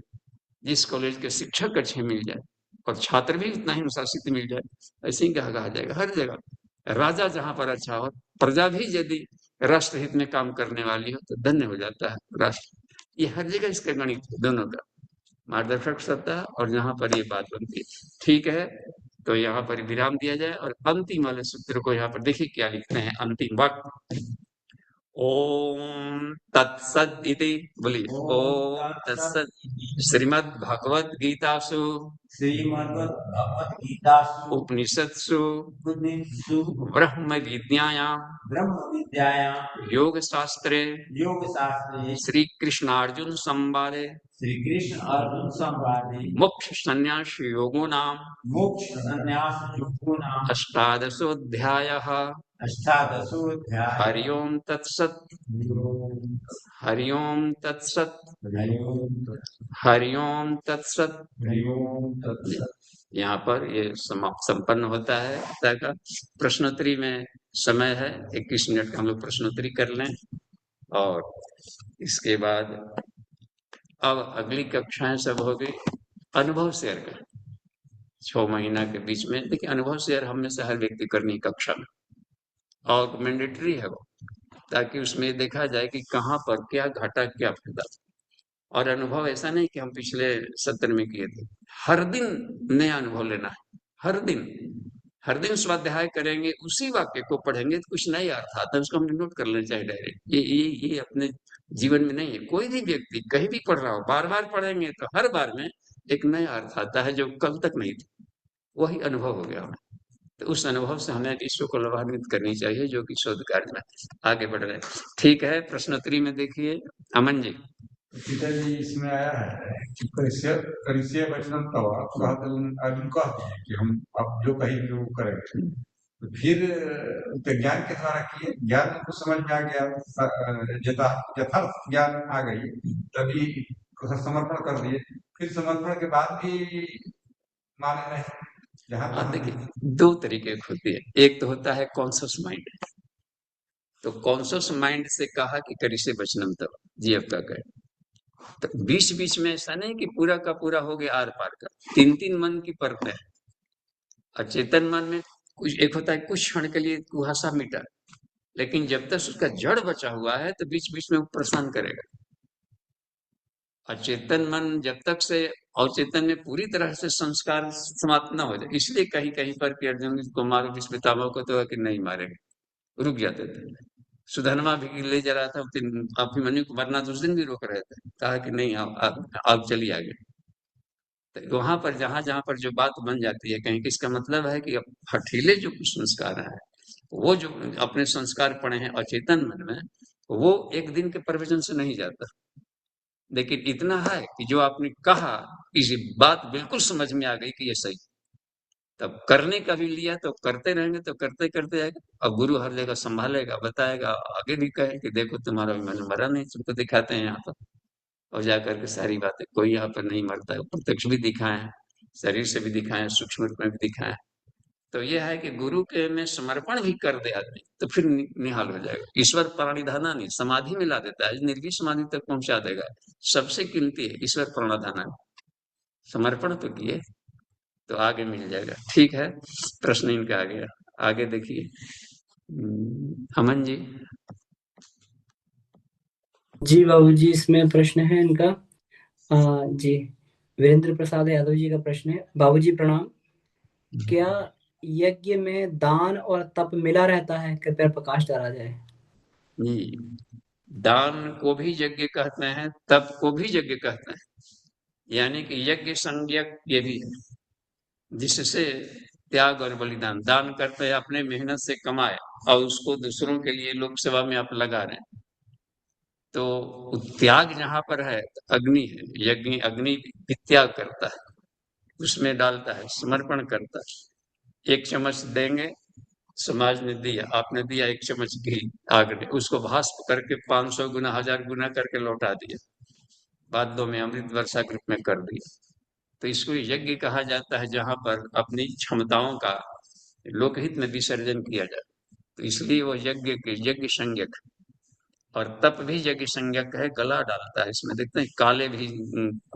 जिस कॉलेज के शिक्षक अच्छे मिल जाए और छात्र भी उतना ही अनुशासित मिल जाए, ऐसे ही कहा जाएगा हर जगह। राजा जहां पर अच्छा हो, प्रजा भी यदि राष्ट्र हित में काम करने वाली हो तो धन्य हो जाता है राष्ट्र। ये हर जगह इसका गणित दोनों का मार्गदर्शक सत्ता, और यहाँ पर ये बात बनती है। ठीक है, तो यहाँ पर विराम दिया जाए और अंतिम वाले सूत्र को यहाँ पर देखिए क्या लिखते हैं, अंतिम वाक्य, ओम तत्सद इति, बोलिए, ओम तत्सद श्रीमद् भगवद गीतासु
श्रीमद्भगवद्गीतासु
उपनिषत्सु
उपनिषत्सु
ब्रह्म विद्यायां
ब्रह्म विद्यायां
योग शास्त्रे
योग शास्त्रे
श्री कृष्णार्जुन संवादे
श्री कृष्ण अर्जुन संवादे
मोक्ष संन्यास योगो नाम
मोक्ष संन्यास योगो नाम
अष्टादशोऽध्यायः
अष्टादशोऽध्याय।
हरि ओम तत्सत, हरि ओम तत्सत, हरि ओम तत्सत। यहाँ पर ये समाप्त संपन्न होता है गीता का। प्रश्नोत्तरी में समय है, 21 मिनट का हम लोग प्रश्नोत्तरी कर लें, और इसके बाद अब अगली कक्षाएं सब हो गई अनुभव शेयर कर, 6 महीना के बीच में। देखिए, अनुभव शेयर हम में से हर व्यक्ति करनी कक्षा में, और मैंडेटरी है वो, ताकि उसमें देखा जाए कि कहाँ पर क्या घाटा क्या फायदा। और अनुभव ऐसा नहीं कि हम पिछले सत्र में किए थे, हर दिन नया अनुभव लेना है। हर दिन स्वाध्याय करेंगे, उसी वाक्य को पढ़ेंगे तो कुछ नया अर्थ आता है, उसको हमने नोट कर लेना चाहिए डायरेक्ट। ये अपने जीवन में नहीं है, कोई भी व्यक्ति कहीं भी पढ़ रहा हो, बार बार पढ़ेंगे तो हर बार में एक नया अर्थ आता है जो कल तक नहीं था, वही अनुभव हो गया हमें। तो उस अनुभव से हमें विश्व को लाभान्वित करनी चाहिए, जो कि शोध कार्य में आगे बढ़ रहे हैं। ठीक है, प्रश्नोत्तरी में देखिए अमन जी।
पिताजी इसमें आया है कि करिष्य वचनम तव अर्जुन कहते हैं कि हम अब जो कहेंगे वो करेंगे। तो फिर तो ज्ञान के द्वारा किए, ज्ञान को समझ में आ गया, यथार्थ ज्ञान आ गई, तभी समर्पण कर दिए। फिर समर्पण के बाद भी माने नहीं, जहाँ
हाँ
तक
देखिए, दो तरीके की होती है। एक तो होता है कॉन्शियस माइंड, तो कॉन्शियस माइंड से कहा कि करिष्य वचनम तव, जी अब का कहे। तो बीच बीच में ऐसा नहीं कि पूरा का पूरा हो गया आर पार का, तीन तीन मन की परतें हैं। अचेतन मन में कुछ एक होता है, कुछ क्षण के लिए कुहासा मिटा, लेकिन जब तक उसका जड़ बचा हुआ है तो बीच बीच में वो परेशान करेगा। अचेतन मन जब तक से अवचेतन में पूरी तरह से संस्कार समाप्त न हो जाए, इसलिए कहीं कहीं पर कि अर्जुन को मारो, विस्मितामह को तो है कि नहीं मारेंगे, रुक जाते थे। सुधर्मा भी ले जा रहा था, अभिमन्यु को मरना तो उस दिन भी रोक रहे थे, कहा कि नहीं आप चलिए आगे। तो वहां पर जहां जहां पर जो बात बन जाती है कहीं, किसका मतलब है कि अब हठीले जो कुछ संस्कार है, वो जो अपने संस्कार पड़े हैं अचेतन मन में, वो एक दिन के प्रवचन से नहीं जाता। लेकिन इतना है कि जो आपने कहा, किसी बात बिल्कुल समझ में आ गई कि ये सही, तब करने का भी लिया तो करते रहेंगे, तो करते करते आएगा। अब गुरु हर जगह संभालेगा, बताएगा, आगे भी कहे कि देखो तुम्हारा अभिमन्यु मरा नहीं, तुमको दिखाते हैं यहाँ पर। और जाकर के सारी बातें, कोई यहाँ पर नहीं मरता है, प्रत्यक्ष भी दिखाए हैं, शरीर से भी दिखाए हैं, सूक्ष्म रूप में भी दिखाए हैं। तो यह है कि गुरु के में समर्पण भी कर दे आदमी तो फिर निहाल हो जाएगा। ईश्वर प्रणिधाना नहीं, समाधि में ला देता है, निर्वी समाधि तक पहुंचा देगा। सबसे कीमती है ईश्वर प्रणिधाना, समर्पण तो किए तो आगे मिल जाएगा। ठीक है, प्रश्न इनका आ गया, आगे देखिए अमन जी।
जी बाबूजी, इसमें प्रश्न है इनका। जी, वीरेंद्र प्रसाद यादव जी का प्रश्न है। बाबूजी प्रणाम, क्या यज्ञ में दान और तप मिला रहता है? कृपया प्रकाश डाला जाए।
जी, दान को भी यज्ञ कहते हैं, तप को भी यज्ञ कहते हैं। यानी कि यज्ञ संज्ञक ये भी है, जिससे त्याग और बलिदान, दान करते हैं अपने मेहनत से कमाए और उसको दूसरों के लिए लोक सेवा में आप लगा रहे हैं। तो त्याग जहां पर है तो अग्नि है, यज्ञ अग्नि भी त्याग करता है, उसमें डालता है, समर्पण करता है। एक चम्मच देंगे, समाज ने दिया, आपने दिया एक चम्मच घी, आग ने उसको भास्प करके 500 गुना 1000 गुना करके लौटा दिया, बादलों में अमृत वर्षा के रूप में कर दिया। तो इसको यज्ञ कहा जाता है, जहां पर अपनी क्षमताओं का लोकहित में विसर्जन किया जाए, तो इसलिए वो यज्ञ संज्ञक। और तप भी यज्ञ संज्ञक है, गला डालता है। इसमें देखते हैं काले भी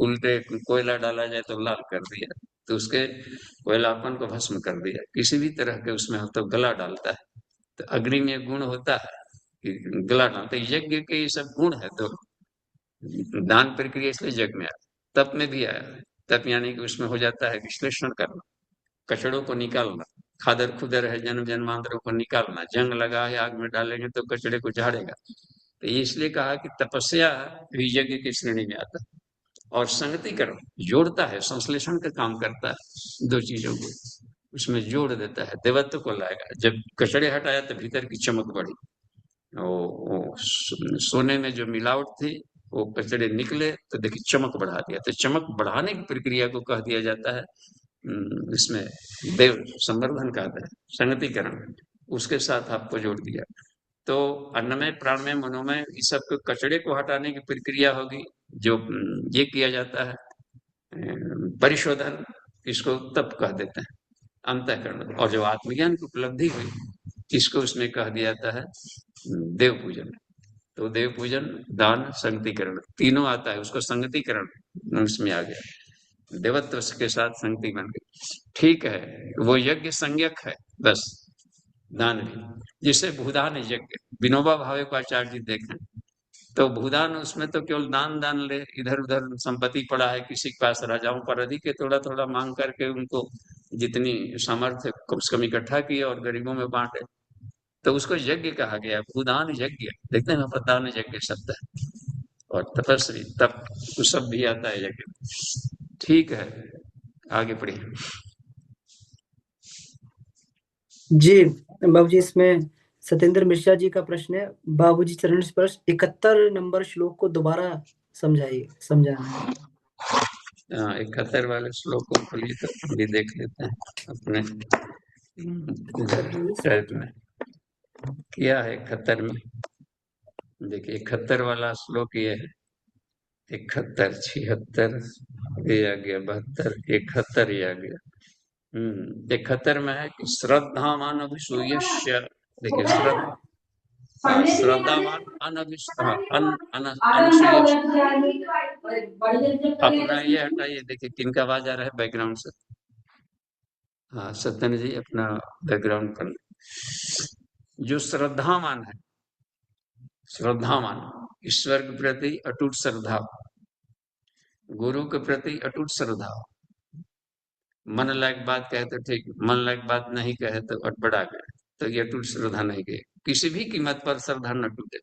उल्टे कोयला डाला जाए तो लाल कर दिया, तो उसके कोयलापन को भस्म कर दिया, किसी भी तरह के उसमें हो तो गला डालता है। तो अग्नि में गुण होता है कि गला डालते, यज्ञ के ये सब गुण है। तो दान प्रक्रिया इसलिए यज्ञ में आया, तप में भी आया। तप यानी कि उसमें हो जाता है विश्लेषण करना, कचड़ों को निकालना, खादर खुदर है जन्म जन्मांतरों को निकालना, जंग लगा है आग में डालेंगे तो कचड़े को झाड़ेगा। तो ये इसलिए कहा कि तपस्या भी यज्ञ की श्रेणी में आता है। और संगतिकरण जोड़ता है, संश्लेषण का काम करता है, दो चीजों को उसमें जोड़ देता है, देवत्व को लाएगा। जब कचड़े हटाया तो भीतर की चमक बढ़ी, सोने में जो मिलावट थी वो कचड़े निकले तो देखिए चमक बढ़ा दिया। तो चमक बढ़ाने की प्रक्रिया को कह दिया जाता है इसमें देव संवर्धन का है, संगतिकरण, उसके साथ आपको जोड़ दिया। तो अन्नमय प्राणमय मनोमय इस सब के कचड़े को हटाने की प्रक्रिया होगी, जो ये किया जाता है परिशोधन, इसको तप कह देते हैं, अंतःकरण। और जो आत्मज्ञान की उपलब्धि हुई, इसको उसमें कह दिया जाता है देव पूजन। तो देव पूजन, दान, संगतिकरण तीनों आता है, उसको संगतिकरण उसमें आ गया, देवत्व के साथ संगति बन गई। ठीक है, वो यज्ञ संज्ञक है बस, दान भी। जिसे भूदान यज्ञ, विनोबा भावे को आचार्य जी देखें तो भूदान, उसमें तो केवल दान दान ले, इधर उधर संपत्ति पड़ा है किसी के पास, राजाओं पर अधिक है, थोड़ा थोड़ा मांग करके उनको जितनी सामर्थ्य कम से कम इकट्ठा किए और गरीबों में बांटे, तो उसको यज्ञ कहा गया, भूदान यज्ञ। देखते हैं प्रदान यज्ञ शब्द है, और तपस्वी तप सब भी आता है यज्ञ। ठीक है, आगे पढ़िए।
जी बाबूजी, इसमें सत्येंद्र मिश्रा जी का प्रश्न है, बाबूजी चरण स्पर्श 71 नंबर श्लोक को दोबारा समझाना है।
71 वाले श्लोक को खोलिए तो हम भी देख लेते हैं अपने टाइप में क्या है 71 में। देखिए 71 वाला श्लोक ये है, 71, 76 ये आ गया, 72, 71 ये आ गया। 71 में है कि श्रद्धावान अभिसूयस्य। देखिए श्रद्धावान अनसूय। अपना ये हटाइए, देखिए किनका आवाज आ रहा है बैकग्राउंड से। हाँ सत्यन जी अपना बैकग्राउंड पर। जो श्रद्धावान है, श्रद्धावान ईश्वर के प्रति अटूट श्रद्धा, गुरु के प्रति अटूट श्रद्धा। मन लायक बात कहे तो ठीक, मन लायक बात नहीं कहे तो अटपटा गए, तो ये अटूट श्रद्धा नहीं गई। किसी भी कीमत पर श्रद्धा न टूटे।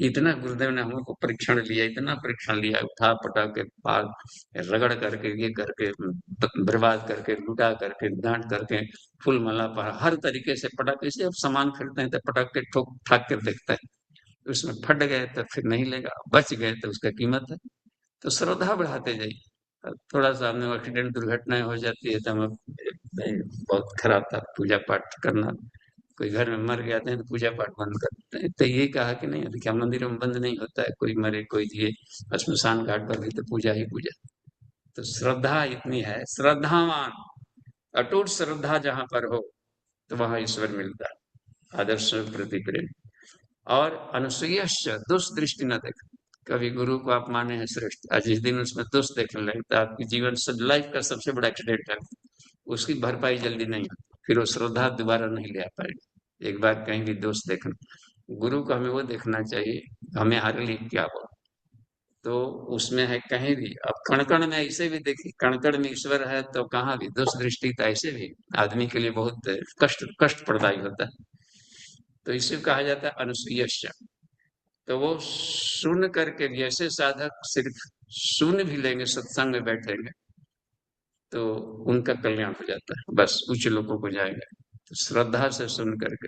इतना गुरुदेव ने हमको परीक्षण लिया, इतना परीक्षण लिया, उठा पटा के पाल रगड़ करके, ये करके, बर्बाद करके, लुटा करके, डांट करके, फूल माला पर हर तरीके से पटाखे से। अब सामान खरीदते हैं तो पटाख के ठोक ठाक कर देखते हैं, उसमें फट गए तो फिर नहीं लेगा, बच गए तो उसका कीमत है। तो श्रद्धा बढ़ाते जाइए। थोड़ा सा हमें एक्सीडेंट दुर्घटनाएं हो जाती है तो हम बहुत खराब था पूजा पाठ करना। कोई घर में मर गया तो पूजा पाठ बंद कर देते हैं। तो ये कहा कि नहीं, क्या मंदिरों में बंद नहीं होता है, कोई मरे कोई दिए, श्मशान घाट पर भी तो पूजा ही पूजा। तो श्रद्धा इतनी है, श्रद्धावान अटूट श्रद्धा जहां पर हो तो वहां ईश्वर मिलता है, आदर्श प्रति प्रेम। और अनुसूयश्च दुष्दृष्टि न देख। कभी गुरु को आप माने हैं श्रेष्ठ, आज जिस दिन उसमें दोष देखने लगे तो आपकी जीवन लाइफ का सबसे बड़ा एक्सीडेंट है, उसकी भरपाई जल्दी नहीं होती, फिर वो श्रद्धा दोबारा नहीं ले आ पाएगी। एक बार कहीं भी दोष देखना, गुरु को हमें वो देखना चाहिए हमें हमारे लिए क्या हो। तो उसमें है कहीं भी, अब कण-कण में ऐसे भी देखिए, कण-कण में ईश्वर है तो कहाँ भी दोष दृष्टि, तो ऐसे भी आदमी के लिए बहुत कष्ट प्रदायी होता है। तो इसे कहा जाता है अनुसूयश्च। तो वो सुन करके भी, ऐसे साधक सिर्फ सुन भी लेंगे, सत्संग में बैठेंगे तो उनका कल्याण हो जाता है, बस उच्च लोगों को जाएंगे। तो श्रद्धा से सुन करके,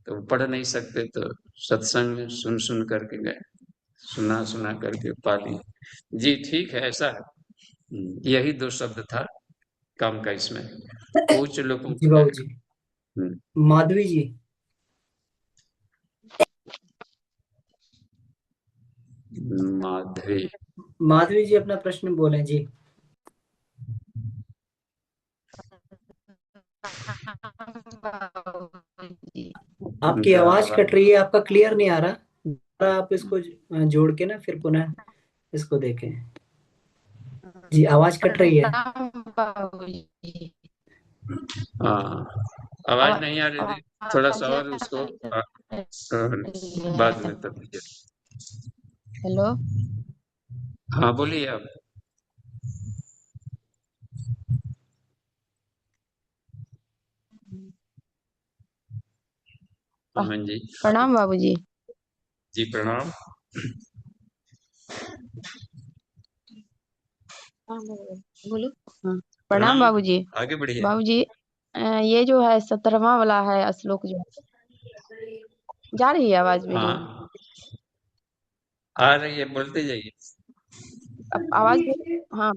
तो पढ़ नहीं सकते तो सत्संग में सुन सुन करके गए, सुना सुना करके पा लिए। जी ठीक है, ऐसा है। यही 2 शब्द था काम का इसमें, उच्च लोगों
जी
को
बाबूजी।
जाएगा।
माधवी जी।
माधवी
माधवी जी अपना प्रश्न बोलें जी। आपकी आवाज कट रही है, आपका क्लियर नहीं आ रहा। आप इसको जोड़ के ना फिर पुनः इसको देखें। जी आवाज कट रही है।
हाँ आवाज नहीं आ रही थी, थोड़ा सा और उसको बाद में तब।
हेलो।
हाँ बोलिए आप। अमन जी
प्रणाम बाबूजी।
जी प्रणाम।
बोलो। हाँ प्रणाम बाबूजी।
आगे बढ़िए।
बाबूजी ये जो है 17वां वाला है श्लोक, जो जा रही है आवाज मेरी?
हाँ आ रही है, बोलते जाइए।
आवाज। हाँ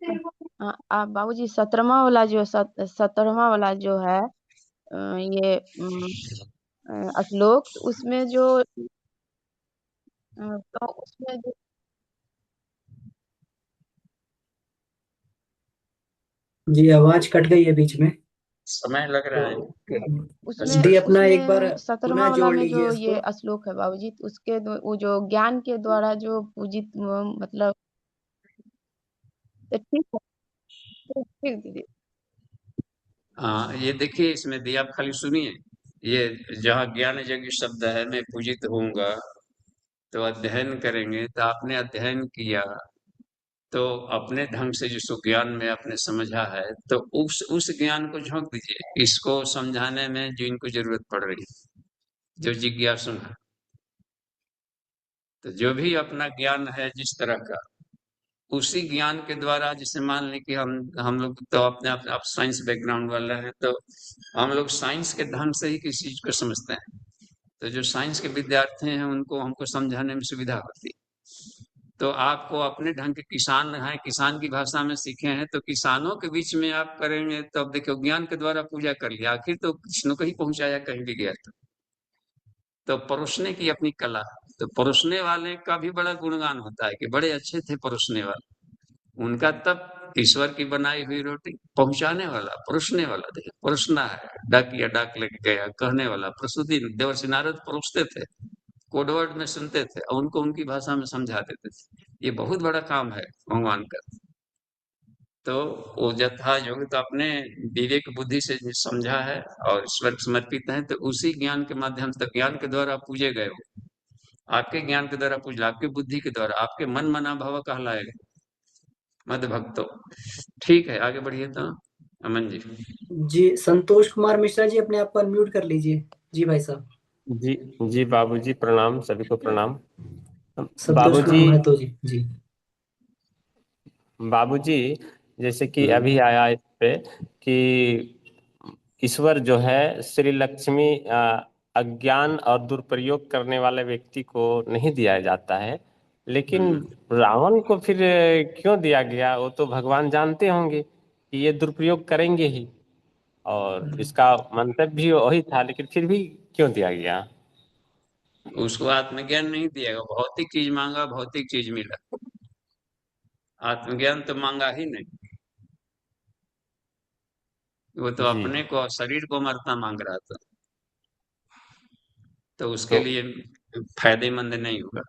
आप बाबूजी 17वां वाला जो 17वां वाला जो है ये श्लोक, उसमें जो तो उसमें जो
जी आवाज कट गई है बीच में।
समय लग रहा है।
उसमें
दी अपना एक बार
उसमें 17वां
पुनः
वाला
जोड़
में
लीजिए
जो
इसको।
ये श्लोक है बाबूजी, तो उसके वो जो ज्ञान के द्वारा जो पूजित मतलब, तो ठीक है, ठीक दीदी।
हाँ ये देखिए इसमें दिया, आप खाली सुनिए। ये जहाँ ज्ञान यज्ञ शब्द है, मैं पूजित होऊंगा, तो अध्ययन करेंगे, तो आपने अध्ययन किया तो अपने ढंग से जिसको ज्ञान में आपने समझा है, तो उस ज्ञान को झोंक दीजिए, इसको समझाने में जिनको जरूरत पड़ रही है, जो जिज्ञासु है। तो जो भी अपना ज्ञान है जिस तरह का, उसी ज्ञान के द्वारा, जैसे मान लें कि हम लोग तो अपने आप साइंस बैकग्राउंड वाला है, तो हम लोग साइंस के ढंग से ही किसी चीज को समझते हैं। तो जो साइंस के विद्यार्थी हैं उनको हमको समझाने में सुविधा होती है। तो आपको अपने ढंग के किसान हैं, किसान की भाषा में सीखे हैं, तो किसानों के बीच में आप करेंगे तो अब देखो ज्ञान के द्वारा पूजा कर लिया, आखिर तो कृष्ण को ही पहुंचाया कहीं भी गया तो परोसने की अपनी कला है। तो परोसने वाले का भी बड़ा गुणगान होता है कि बड़े अच्छे थे परोसने वाले, उनका तब ईश्वर की बनाई हुई रोटी पहुंचाने वाला, परोसने वाला। देखिए परोसना है, डाकिया डाक लेके गया, कहने वाला प्रसूति देवर्षि नारद परोसते थे, कोडवर्ड में सुनते थे और उनको उनकी भाषा में समझा देते थे। ये बहुत बड़ा काम है भगवान का। तो वो जथा योग तो अपने विवेक बुद्धि से समझा है और ईश्वर को समर्पित है, तो उसी ज्ञान के माध्यम से, ज्ञान के द्वारा पूजे गए हो, आपके ज्ञान के द्वारा पूजा, आपके बुद्धि के द्वारा, आपके मन मना भव कहलाएगा मद भक्तो। ठीक है, आगे बढ़िए तो अमन जी।
जी संतोष कुमार मिश्रा जी, अपने आप को अनम्यूट कर लीजिए। जी भाई साहब।
जी जी बाबूजी प्रणाम, सभी को प्रणाम।
संतोष कुमार महतो जी। जी
बाबूजी, जैसे कि अभी आया इस पे कि ईश्वर जो है श्री लक्ष्मी अज्ञान और दुरुपयोग करने वाले व्यक्ति को नहीं दिया जाता है, लेकिन रावण को फिर क्यों दिया गया? वो तो भगवान जानते होंगे कि ये दुरुपयोग करेंगे ही, और इसका मंतव्य भी वही था, लेकिन फिर भी क्यों दिया गया?
उसको आत्मज्ञान नहीं दिया, भौतिक चीज मांगा, भौतिक चीज मिला, आत्मज्ञान तो मांगा ही नहीं। वो तो
जी
अपने को, शरीर को मरता मांग रहा था, तो उसके लिए फायदेमंद नहीं होगा।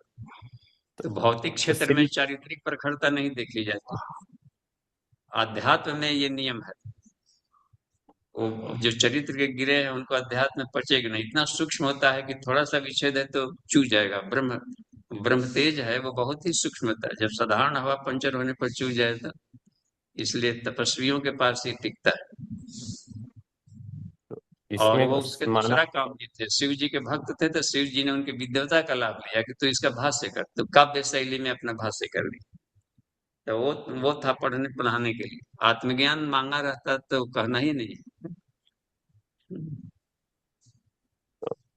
तो भौतिक
तो
क्षेत्र में
श्री
चारित्रिक प्रखरता नहीं देखी जाती, अध्यात्म में ये नियम है। वो जो चरित्र के गिरे हैं उनको अध्यात्म में पचेगा नहीं, इतना सूक्ष्म होता है कि थोड़ा सा विच्छेद है तो चूक जाएगा। ब्रह्म ब्रह्म तेज है, वो बहुत ही सूक्ष्म होता है, जब साधारण हवा पंचर होने पर चूक जाए तो, इसलिए तपस्वियों के पास ही टिकता है। और
इसमें
वो उसके
माना
दूसरा काम भी थे, शिव जी के भक्त थे, तो शिव जी ने उनकी विद्वता का लाभ लिया कि तू इसका भाष्य कर, तो काव्य शैली में अपना भाष्य कर ली। तो वो था पढ़ने पढ़ाने के लिए, आत्मज्ञान मांगा रहता तो कहना ही नहीं।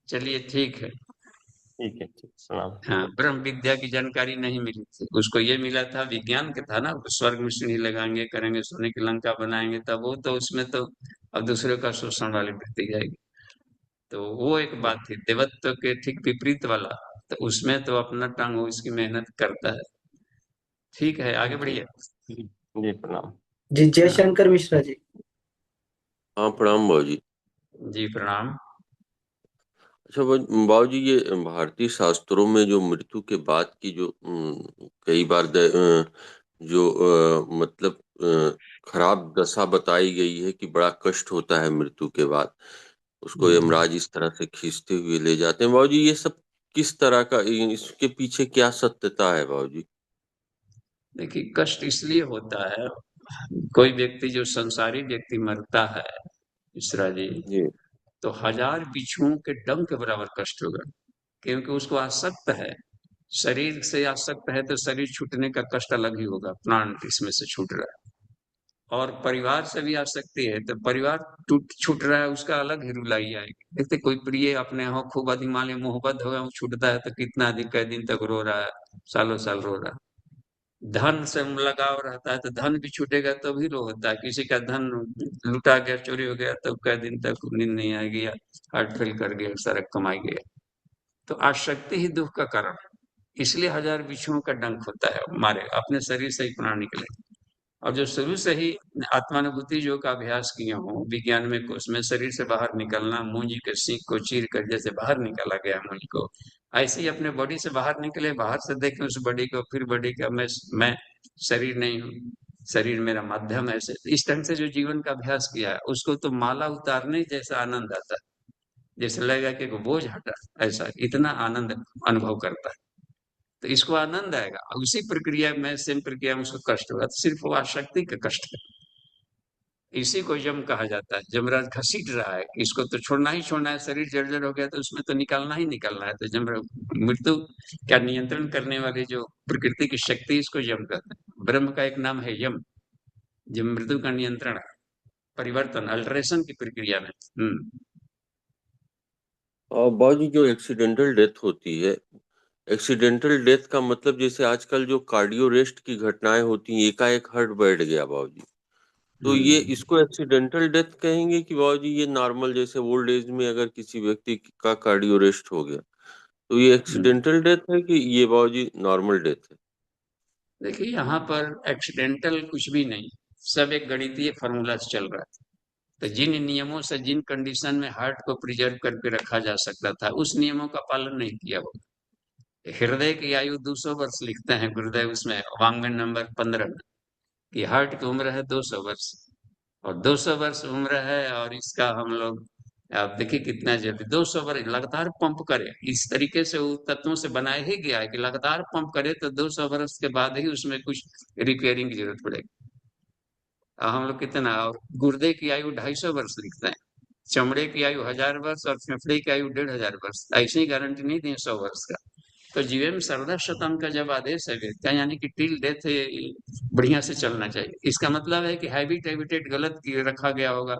चलिए ठीक है।
ठीक है, ठीक, प्रणाम।
हाँ, ब्रह्म विद्या की जानकारी नहीं मिली थी उसको, ये मिला था विज्ञान के था ना, स्वर्ग में सीढ़ी लगाएंगे, करेंगे, सोने की लंका बनाएंगे, तब वो तो उसमें तो अब दूसरे का शोषण वाली वृत्ति जाएगी। तो वो एक बात थी देवत्व के ठीक विपरीत वाला, तो उसमें तो अपना टांग वो इसकी मेहनत करता है। ठीक है, आगे बढ़िए।
जी प्रणाम।
जी जयशंकर मिश्रा जी।
हाँ प्रणाम बाबूजी।
जी प्रणाम।
अच्छा बाबूजी, ये भारतीय शास्त्रों में जो मृत्यु के बाद की जो कई बार जो मतलब खराब दशा बताई गई है कि बड़ा कष्ट होता है मृत्यु के बाद, उसको यमराज इस तरह से खींचते हुए ले जाते हैं। बाबूजी ये सब किस तरह का, इसके पीछे क्या सत्यता है बाबूजी?
देखिए कष्ट इसलिए होता है, कोई व्यक्ति जो संसारी व्यक्ति मरता है मिश्रा जी,
जी
तो 1000 बिच्छुओं के डंक के बराबर कष्ट होगा, क्योंकि उसको आसक्त है, शरीर से आसक्त है, तो शरीर छूटने का कष्ट अलग ही होगा, प्राण इसमें से छूट रहा है। और परिवार से भी आसक्ति है, तो परिवार टूट छूट रहा है, उसका अलग ही रुलाई आएगी। देखते कोई प्रिय अपने हो खूब अधिक मान मोहब्बत हो गया, वो छूटता है तो कितना अधिक कई दिन तक रो रहा है, सालों साल रो रहा है। धन से लगाव रहता है तो धन भी छूटेगा तो भी रो होता है, किसी का धन लुटा गया, चोरी हो गया, तो कई दिन तक नींद नहीं आएगी, हार्ट फेल कर गया, सारा कमाई गया। तो आसक्ति ही दुख का कारण है, इसलिए 1000 बिच्छुओं का डंक होता है, मारे अपने शरीर से ही प्राण निकले। और जो शुरू से ही आत्मानुभूति योग का अभ्यास किए हो विज्ञान में, उसमें शरीर से बाहर निकलना, मूंजी के सीख को चीर कर जैसे बाहर निकाला गया मूंजी को, ऐसे ही अपने बॉडी से बाहर निकले, बाहर से देखें उस बॉडी को, फिर बॉडी का मैं शरीर नहीं हूँ, शरीर मेरा माध्यम है, ऐसे इस ढंग से जो जीवन का अभ्यास किया है उसको तो माला उतारने जैसा आनंद आता है, जैसे लगेगा कि बोझ हटा, ऐसा इतना आनंद अनुभव करता है। तो इसको आनंद आएगा, और उसी प्रक्रिया में सेम प्रक्रिया में उसको कष्ट होगा, तो सिर्फ वो आसक्ति का कष्ट है। इसी को यम कहा जाता है, यमराज घसीट रहा है कि इसको तो छोड़ना ही छोड़ना है, शरीर जर्जर हो गया तो उसमें तो निकालना ही निकालना है। तो यम मृत्यु क्या नियंत्रण करने वाली जो प्रकृति की शक्ति, इसको यम कहते हैं। ब्रह्म का एक नाम है यम, जो मृत्यु का नियंत्रण है, परिवर्तन, अल्टरेशन की प्रक्रिया में।
और बाबूजी जो एक्सीडेंटल डेथ होती है, एक्सीडेंटल डेथ का मतलब जैसे आजकल जो कार्डियो रेस्ट की घटनाएं होती हैं, एकाएक हार्ट बैठ गया बाबूजी, तो ये इसको एक्सीडेंटल डेथ कहेंगे कि बाबूजी ये नॉर्मल, जैसे ओल्ड एज में अगर किसी व्यक्ति का कार्डियो रेस्ट हो गया तो ये एक्सीडेंटल डेथ है कि ये बाबूजी नॉर्मल डेथ है?
देखिए, यहाँ पर एक्सीडेंटल कुछ भी नहीं, सब एक गणितीय फार्मूला से चल रहा है। तो जिन नियमों से, जिन कंडीशन में हार्ट को प्रिजर्व करके रखा जा सकता था, उस नियमों का पालन नहीं किया वो। हृदय की आयु 200 वर्ष लिखते हैं गुरुदेव उसमें वांग्मय नंबर 15 में, कि हार्ट की उम्र है 200 वर्ष, और 200 वर्ष उम्र है, और इसका हम लोग, आप देखिए कितना जल्दी 200 वर्ष लगातार पंप करे, इस तरीके से वो तत्वों से बनाया ही गया है कि लगातार पंप करे तो 200 वर्ष के बाद ही उसमें कुछ रिपेयरिंग की जरूरत पड़ेगी। हम लोग कितना, और गुर्दे की आयु 250 वर्ष लिखते हैं, चमड़े की आयु 1000 वर्ष, और फेफड़े की आयु 1500 वर्ष। ऐसी गारंटी नहीं दी 100 वर्ष का। तो जीवन सर्वदा शतम का जब आदेश है व्यक्ति, यानी कि टिल डेथ बढ़िया से चलना चाहिए। इसका मतलब है कि हैबिटेट गलत रखा गया होगा,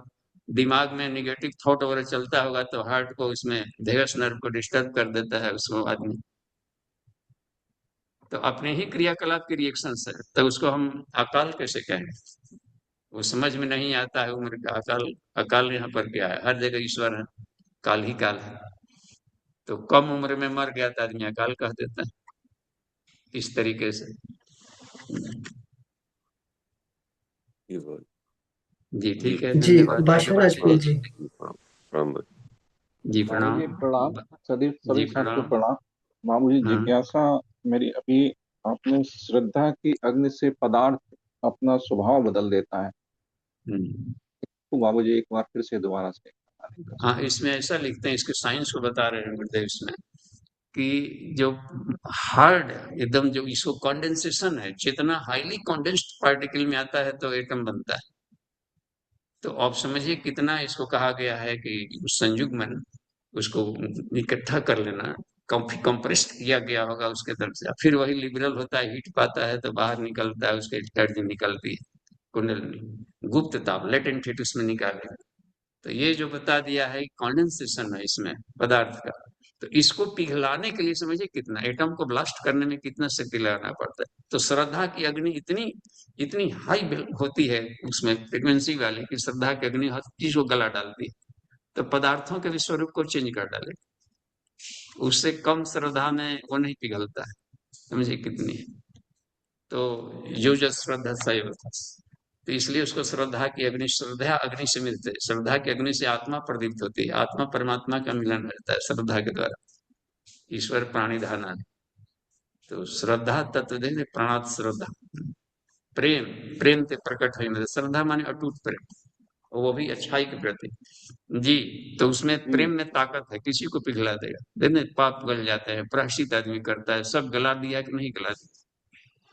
दिमाग में निगेटिव थॉट वगैरह चलता होगा, तो हार्ट को उसमें भेगस नर्व को डिस्टर्ब कर देता है उसको आदमी, तो अपने ही क्रियाकलाप की रिएक्शन है, तो उसको हम अकाल कैसे कहेंगे? वो समझ में नहीं आता है उम्र का। अकाल, अकाल यहाँ पर क्या है? हर जगह ईश्वर है, काल ही काल है। तो कम उम्र में मर गया तो आदमी अकाल कह देता है, इस तरीके से। जी ठीक है,
जी
धन्यवाद।
बादशाह राजपूत जी।
जी प्रणाम।
बाबूजी प्रणाम, सभी
जी
छात्रों को
प्रणाम।
प्रणाम। बाबूजी
हाँ।
जिज्ञासा मेरी अभी, आपने श्रद्धा की अग्नि से पदार्थ अपना स्वभाव बदल देता है, तो बाबूजी एक बार फिर से दोबारा से।
हाँ, इसमें ऐसा लिखते हैं, इसके साइंस को बता रहे हैं गुरुदेव इसमें, कि जो हार्ड एकदम, जो इसको कंडेंसेशन है, जितना हाईली कंडेंस्ड पार्टिकल में आता है तो एटम बनता है। तो आप समझिए कितना इसको कहा गया है कि संयुग्मन, उसको इकट्ठा कर लेना, कंप्रेस किया गया होगा उसके तरफ से, फिर वही लिबरल होता है, हीट पाता है तो बाहर निकलता है, उसके एनर्जी निकलती है, कुंडलिनी गुप्त ताप लेटेंट हीट उसमें निकालेगा। तो ये जो बता दिया है कंडेंसेशन है इसमें पदार्थ का, तो इसको पिघलाने के लिए समझिए कितना, एटम को ब्लास्ट करने में कितना शक्ति लगाना पड़ता है। तो श्रद्धा की अग्नि इतनी इतनी हाई होती है उसमें फ्रिक्वेंसी वाली, कि श्रद्धा की अग्नि हर चीज को गला डालती है, तो पदार्थों के विश्वरूप को चेंज कर डाले। उससे कम श्रद्धा में वो नहीं पिघलता है, समझिए कितनी है। तो जो श्रद्धा सही होता, तो इसलिए उसको श्रद्धा की अग्नि, श्रद्धा अग्नि से मिलते, श्रद्धा की अग्नि से आत्मा प्रदीप्त होती है, आत्मा परमात्मा का मिलन रहता है श्रद्धा के द्वारा, ईश्वर प्राणी धाना। तो श्रद्धा तत्व देने प्राणात श्रद्धा, प्रेम, प्रेम से प्रकट है, श्रद्धा माने अटूट प्रेम, वो भी अच्छाई के प्रति। जी, तो उसमें प्रेम में ताकत है, किसी को पिघला देगा। देखने पाप गल जाते हैं, प्रायश्चित आदमी करता है, सब गला दिया कि नहीं गला दिया,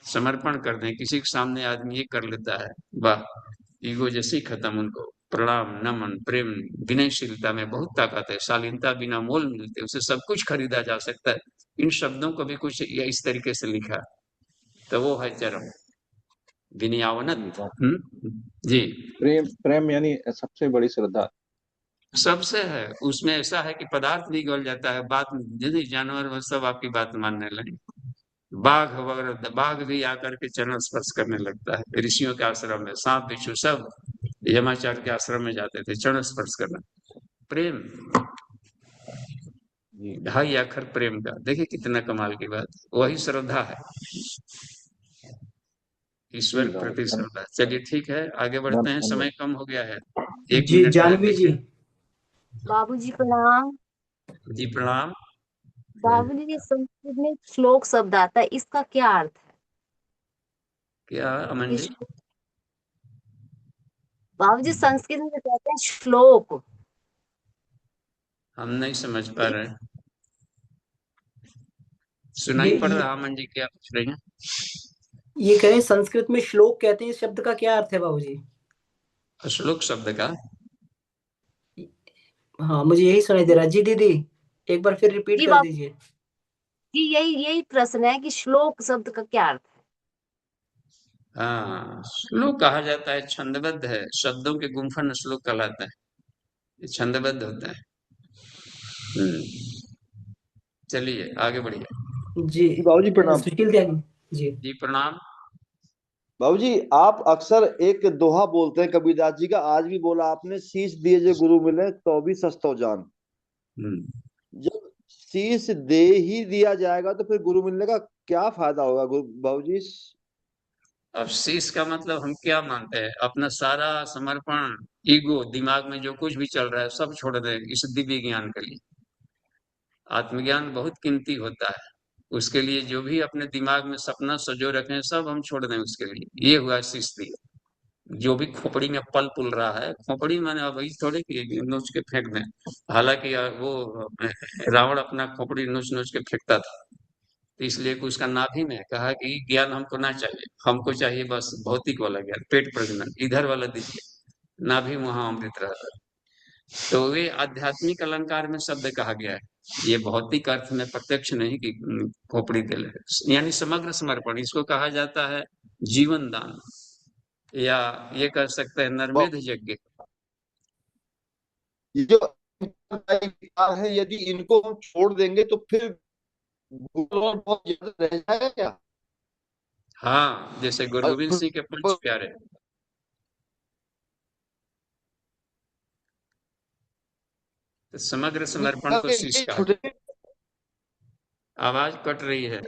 समर्पण कर दें किसी के सामने, आदमी ये कर लेता है, वाह, ईगो जैसे ही खत्म, उनको प्रणाम, नमन, प्रेम, विनयशीलता में बहुत ताकत है, शालीनता बिना मोल मिलते, उसे सब कुछ खरीदा जा सकता है। इन शब्दों को भी कुछ इस तरीके से लिखा, तो वो है चरम विनयावनत। जी,
प्रेम यानी सबसे बड़ी श्रद्धा
सबसे है। उसमें ऐसा है कि पदार्थ भी गल जाता है, बात यदि जानवर वो सब आपकी बात मानने लगे, बाघ वगैरह, बाघ भी आकर के चरण स्पर्श करने लगता है। ऋषियों के आश्रम में सांप बिच्छू सब यमाचार्य के आश्रम में जाते थे चरण स्पर्श करना। प्रेम, ढाई आखर प्रेम का, देखिए कितना कमाल की बात, वही श्रद्धा है, ईश्वर के प्रति श्रद्धा। चलिए ठीक है, आगे बढ़ते हैं, समय कम हो गया है, 1
जी
मिनट।
जानवी जी।
बाबूजी प्रणाम।
जी प्रणाम।
बाबूजी जी, संस्कृत में श्लोक शब्द आता है, इसका क्या अर्थ है?
क्या अमन जी?
बाबूजी संस्कृत में कहते हैं श्लोक,
हम नहीं समझ पा रहे हैं, सुनाई पड़ रहा अमन जी, क्या पूछ रही हैं?
ये कहें संस्कृत में श्लोक कहते हैं, इस शब्द का क्या अर्थ है बाबूजी?
श्लोक शब्द का?
हाँ मुझे यही सुनाई दे रहा है। जी दीदी एक बार फिर रिपीट कर दीजिए।
जी यही प्रश्न है कि श्लोक शब्द का क्या अर्थ है?
हाँ, श्लोक कहा जाता है, छंदबद्ध है, शब्दों के गुंफन श्लोक कहलाता है, ये छंदबद्ध होता है। चलिए आगे बढ़िए।
जी
बाबूजी प्रणाम।
सुशील त्यागी जी।
जी प्रणाम।
बाबूजी आप अक्सर एक दोहा बोलते हैं, कबीरदास जी का, आज भी बोला आपने, शीश दिए जो गुरु मिले तो भी सस्तो जान। जब शीश दे ही दिया जाएगा तो फिर गुरु मिलने का क्या फायदा होगा बाबूजी?
अब शीश का मतलब हम क्या मानते हैं? अपना सारा समर्पण, ईगो, दिमाग में जो कुछ भी चल रहा है सब छोड़ दें इस दिव्य ज्ञान के लिए। आत्मज्ञान बहुत कीमती होता है, उसके लिए जो भी अपने दिमाग में सपना सजो रखे सब हम छोड़ दें उसके लिए। ये हुआ शीश दिया। जो भी खोपड़ी में पल पुल रहा है, खोपड़ी मैंने अब वही थोड़े कि नोच के फेंक दें। हालांकि वो रावण अपना खोपड़ी नोच नोच के फेंकता था, तो इसलिए कि उसका नाभि में कहा कि ज्ञान हमको ना चाहिए, हमको चाहिए बस भौतिक वाला ज्ञान, पेट प्रजनन इधर वाला दीजिए, नाभि वहां अमृत रहता है। तो वे आध्यात्मिक अलंकार में शब्द कहा गया है, ये भौतिक अर्थ में प्रत्यक्ष नहीं कि खोपड़ी के लिए, यानी समग्र समर्पण इसको कहा जाता है, जीवन दान, या ये कह सकते हैं नरमेध यज्ञ।
ये जो विकार है, यदि इनको हम छोड़ देंगे तो फिर गुरु बहुत ज्यादा रह जाएगा क्या?
हाँ, जैसे गुरु गोविंद सिंह के पंच प्यारे, तो समग्र समर्पण तो शीश का है। आवाज कट रही है,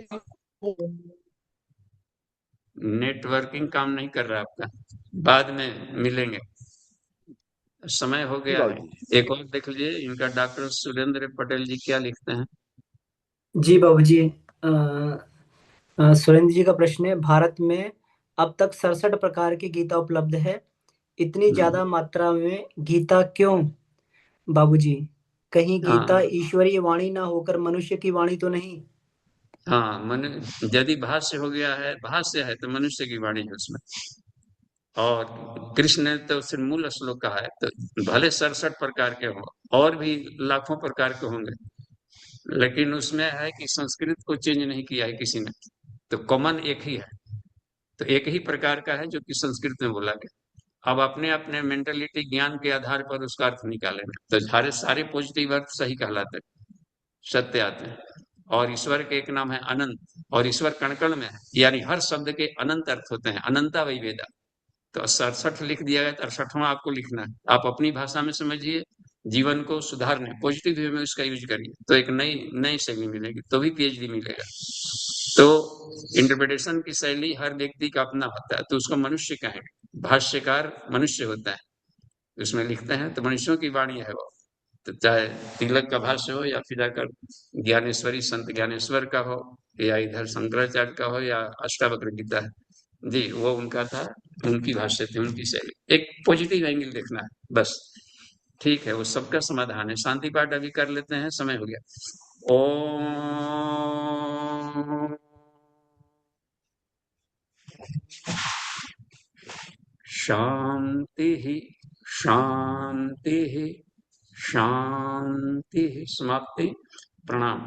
नेटवर्किंग काम नहीं कर रहा आपका, बाद में मिलेंगे, समय हो गया है। एक और देख लीजिए, इनका डॉक्टर सुरेंद्र पटेल जी क्या लिखते हैं।
जी बाबूजी, सुरेंद्र जी का प्रश्न है, भारत में अब तक 67 प्रकार की गीता उपलब्ध है, इतनी ज्यादा मात्रा में गीता क्यों बाबूजी? कहीं गीता ईश्वरीय वाणी ना होकर मनुष्य की वाणी तो नहीं?
हाँ, मन यदि भाष्य हो गया है, भाष्य है तो मनुष्य की वाणी है उसमें, और कृष्ण ने तो सिर्फ मूल श्लोक कहा है, तो भले 67 प्रकार के हो, और भी लाखों प्रकार के होंगे, लेकिन उसमें है कि संस्कृत को चेंज नहीं किया है किसी ने, तो कॉमन एक ही है, तो एक ही प्रकार का है जो कि संस्कृत में बोला गया। अब अपने अपने मेंटलिटी ज्ञान के आधार पर उसका अर्थ निकालेंगे, तो सारे सारे पॉजिटिव अर्थ सही कहलाते हैं, सत्य आते हैं। और ईश्वर के एक नाम है अनंत, और ईश्वर कण कण में है, यानी हर शब्द के अनंत अर्थ होते हैं, अनंता वही वेदा। तो 67 लिख दिया गया, तो 68वां आपको लिखना है, आप अपनी भाषा में समझिए, जीवन को सुधारने पॉजिटिव वे में उसका यूज करिए, तो एक नई नई शैली मिलेगी, तो भी पीएचडी मिलेगा। तो इंटरप्रिटेशन की शैली हर व्यक्ति का अपना होता है, तो उसको मनुष्य कहेंगे, भाष्यकार मनुष्य होता है, उसमें लिखते हैं तो मनुष्यों की वाणी है वो। तो चाहे तिलक का भाष्य हो, या फिर आकर ज्ञानेश्वरी संत ज्ञानेश्वर का हो, या इधर शंकराचार्य का हो, या अष्टावक्र गीता है, जी वो उनका था, उनकी भाष्य थी, उनकी शैली, एक पॉजिटिव एंगल देखना है बस। ठीक है, वो सबका समाधान है। शांति पाठ अभी कर लेते हैं, समय हो गया। ओम शांति शांति शांति। समाप्ति। प्रणाम।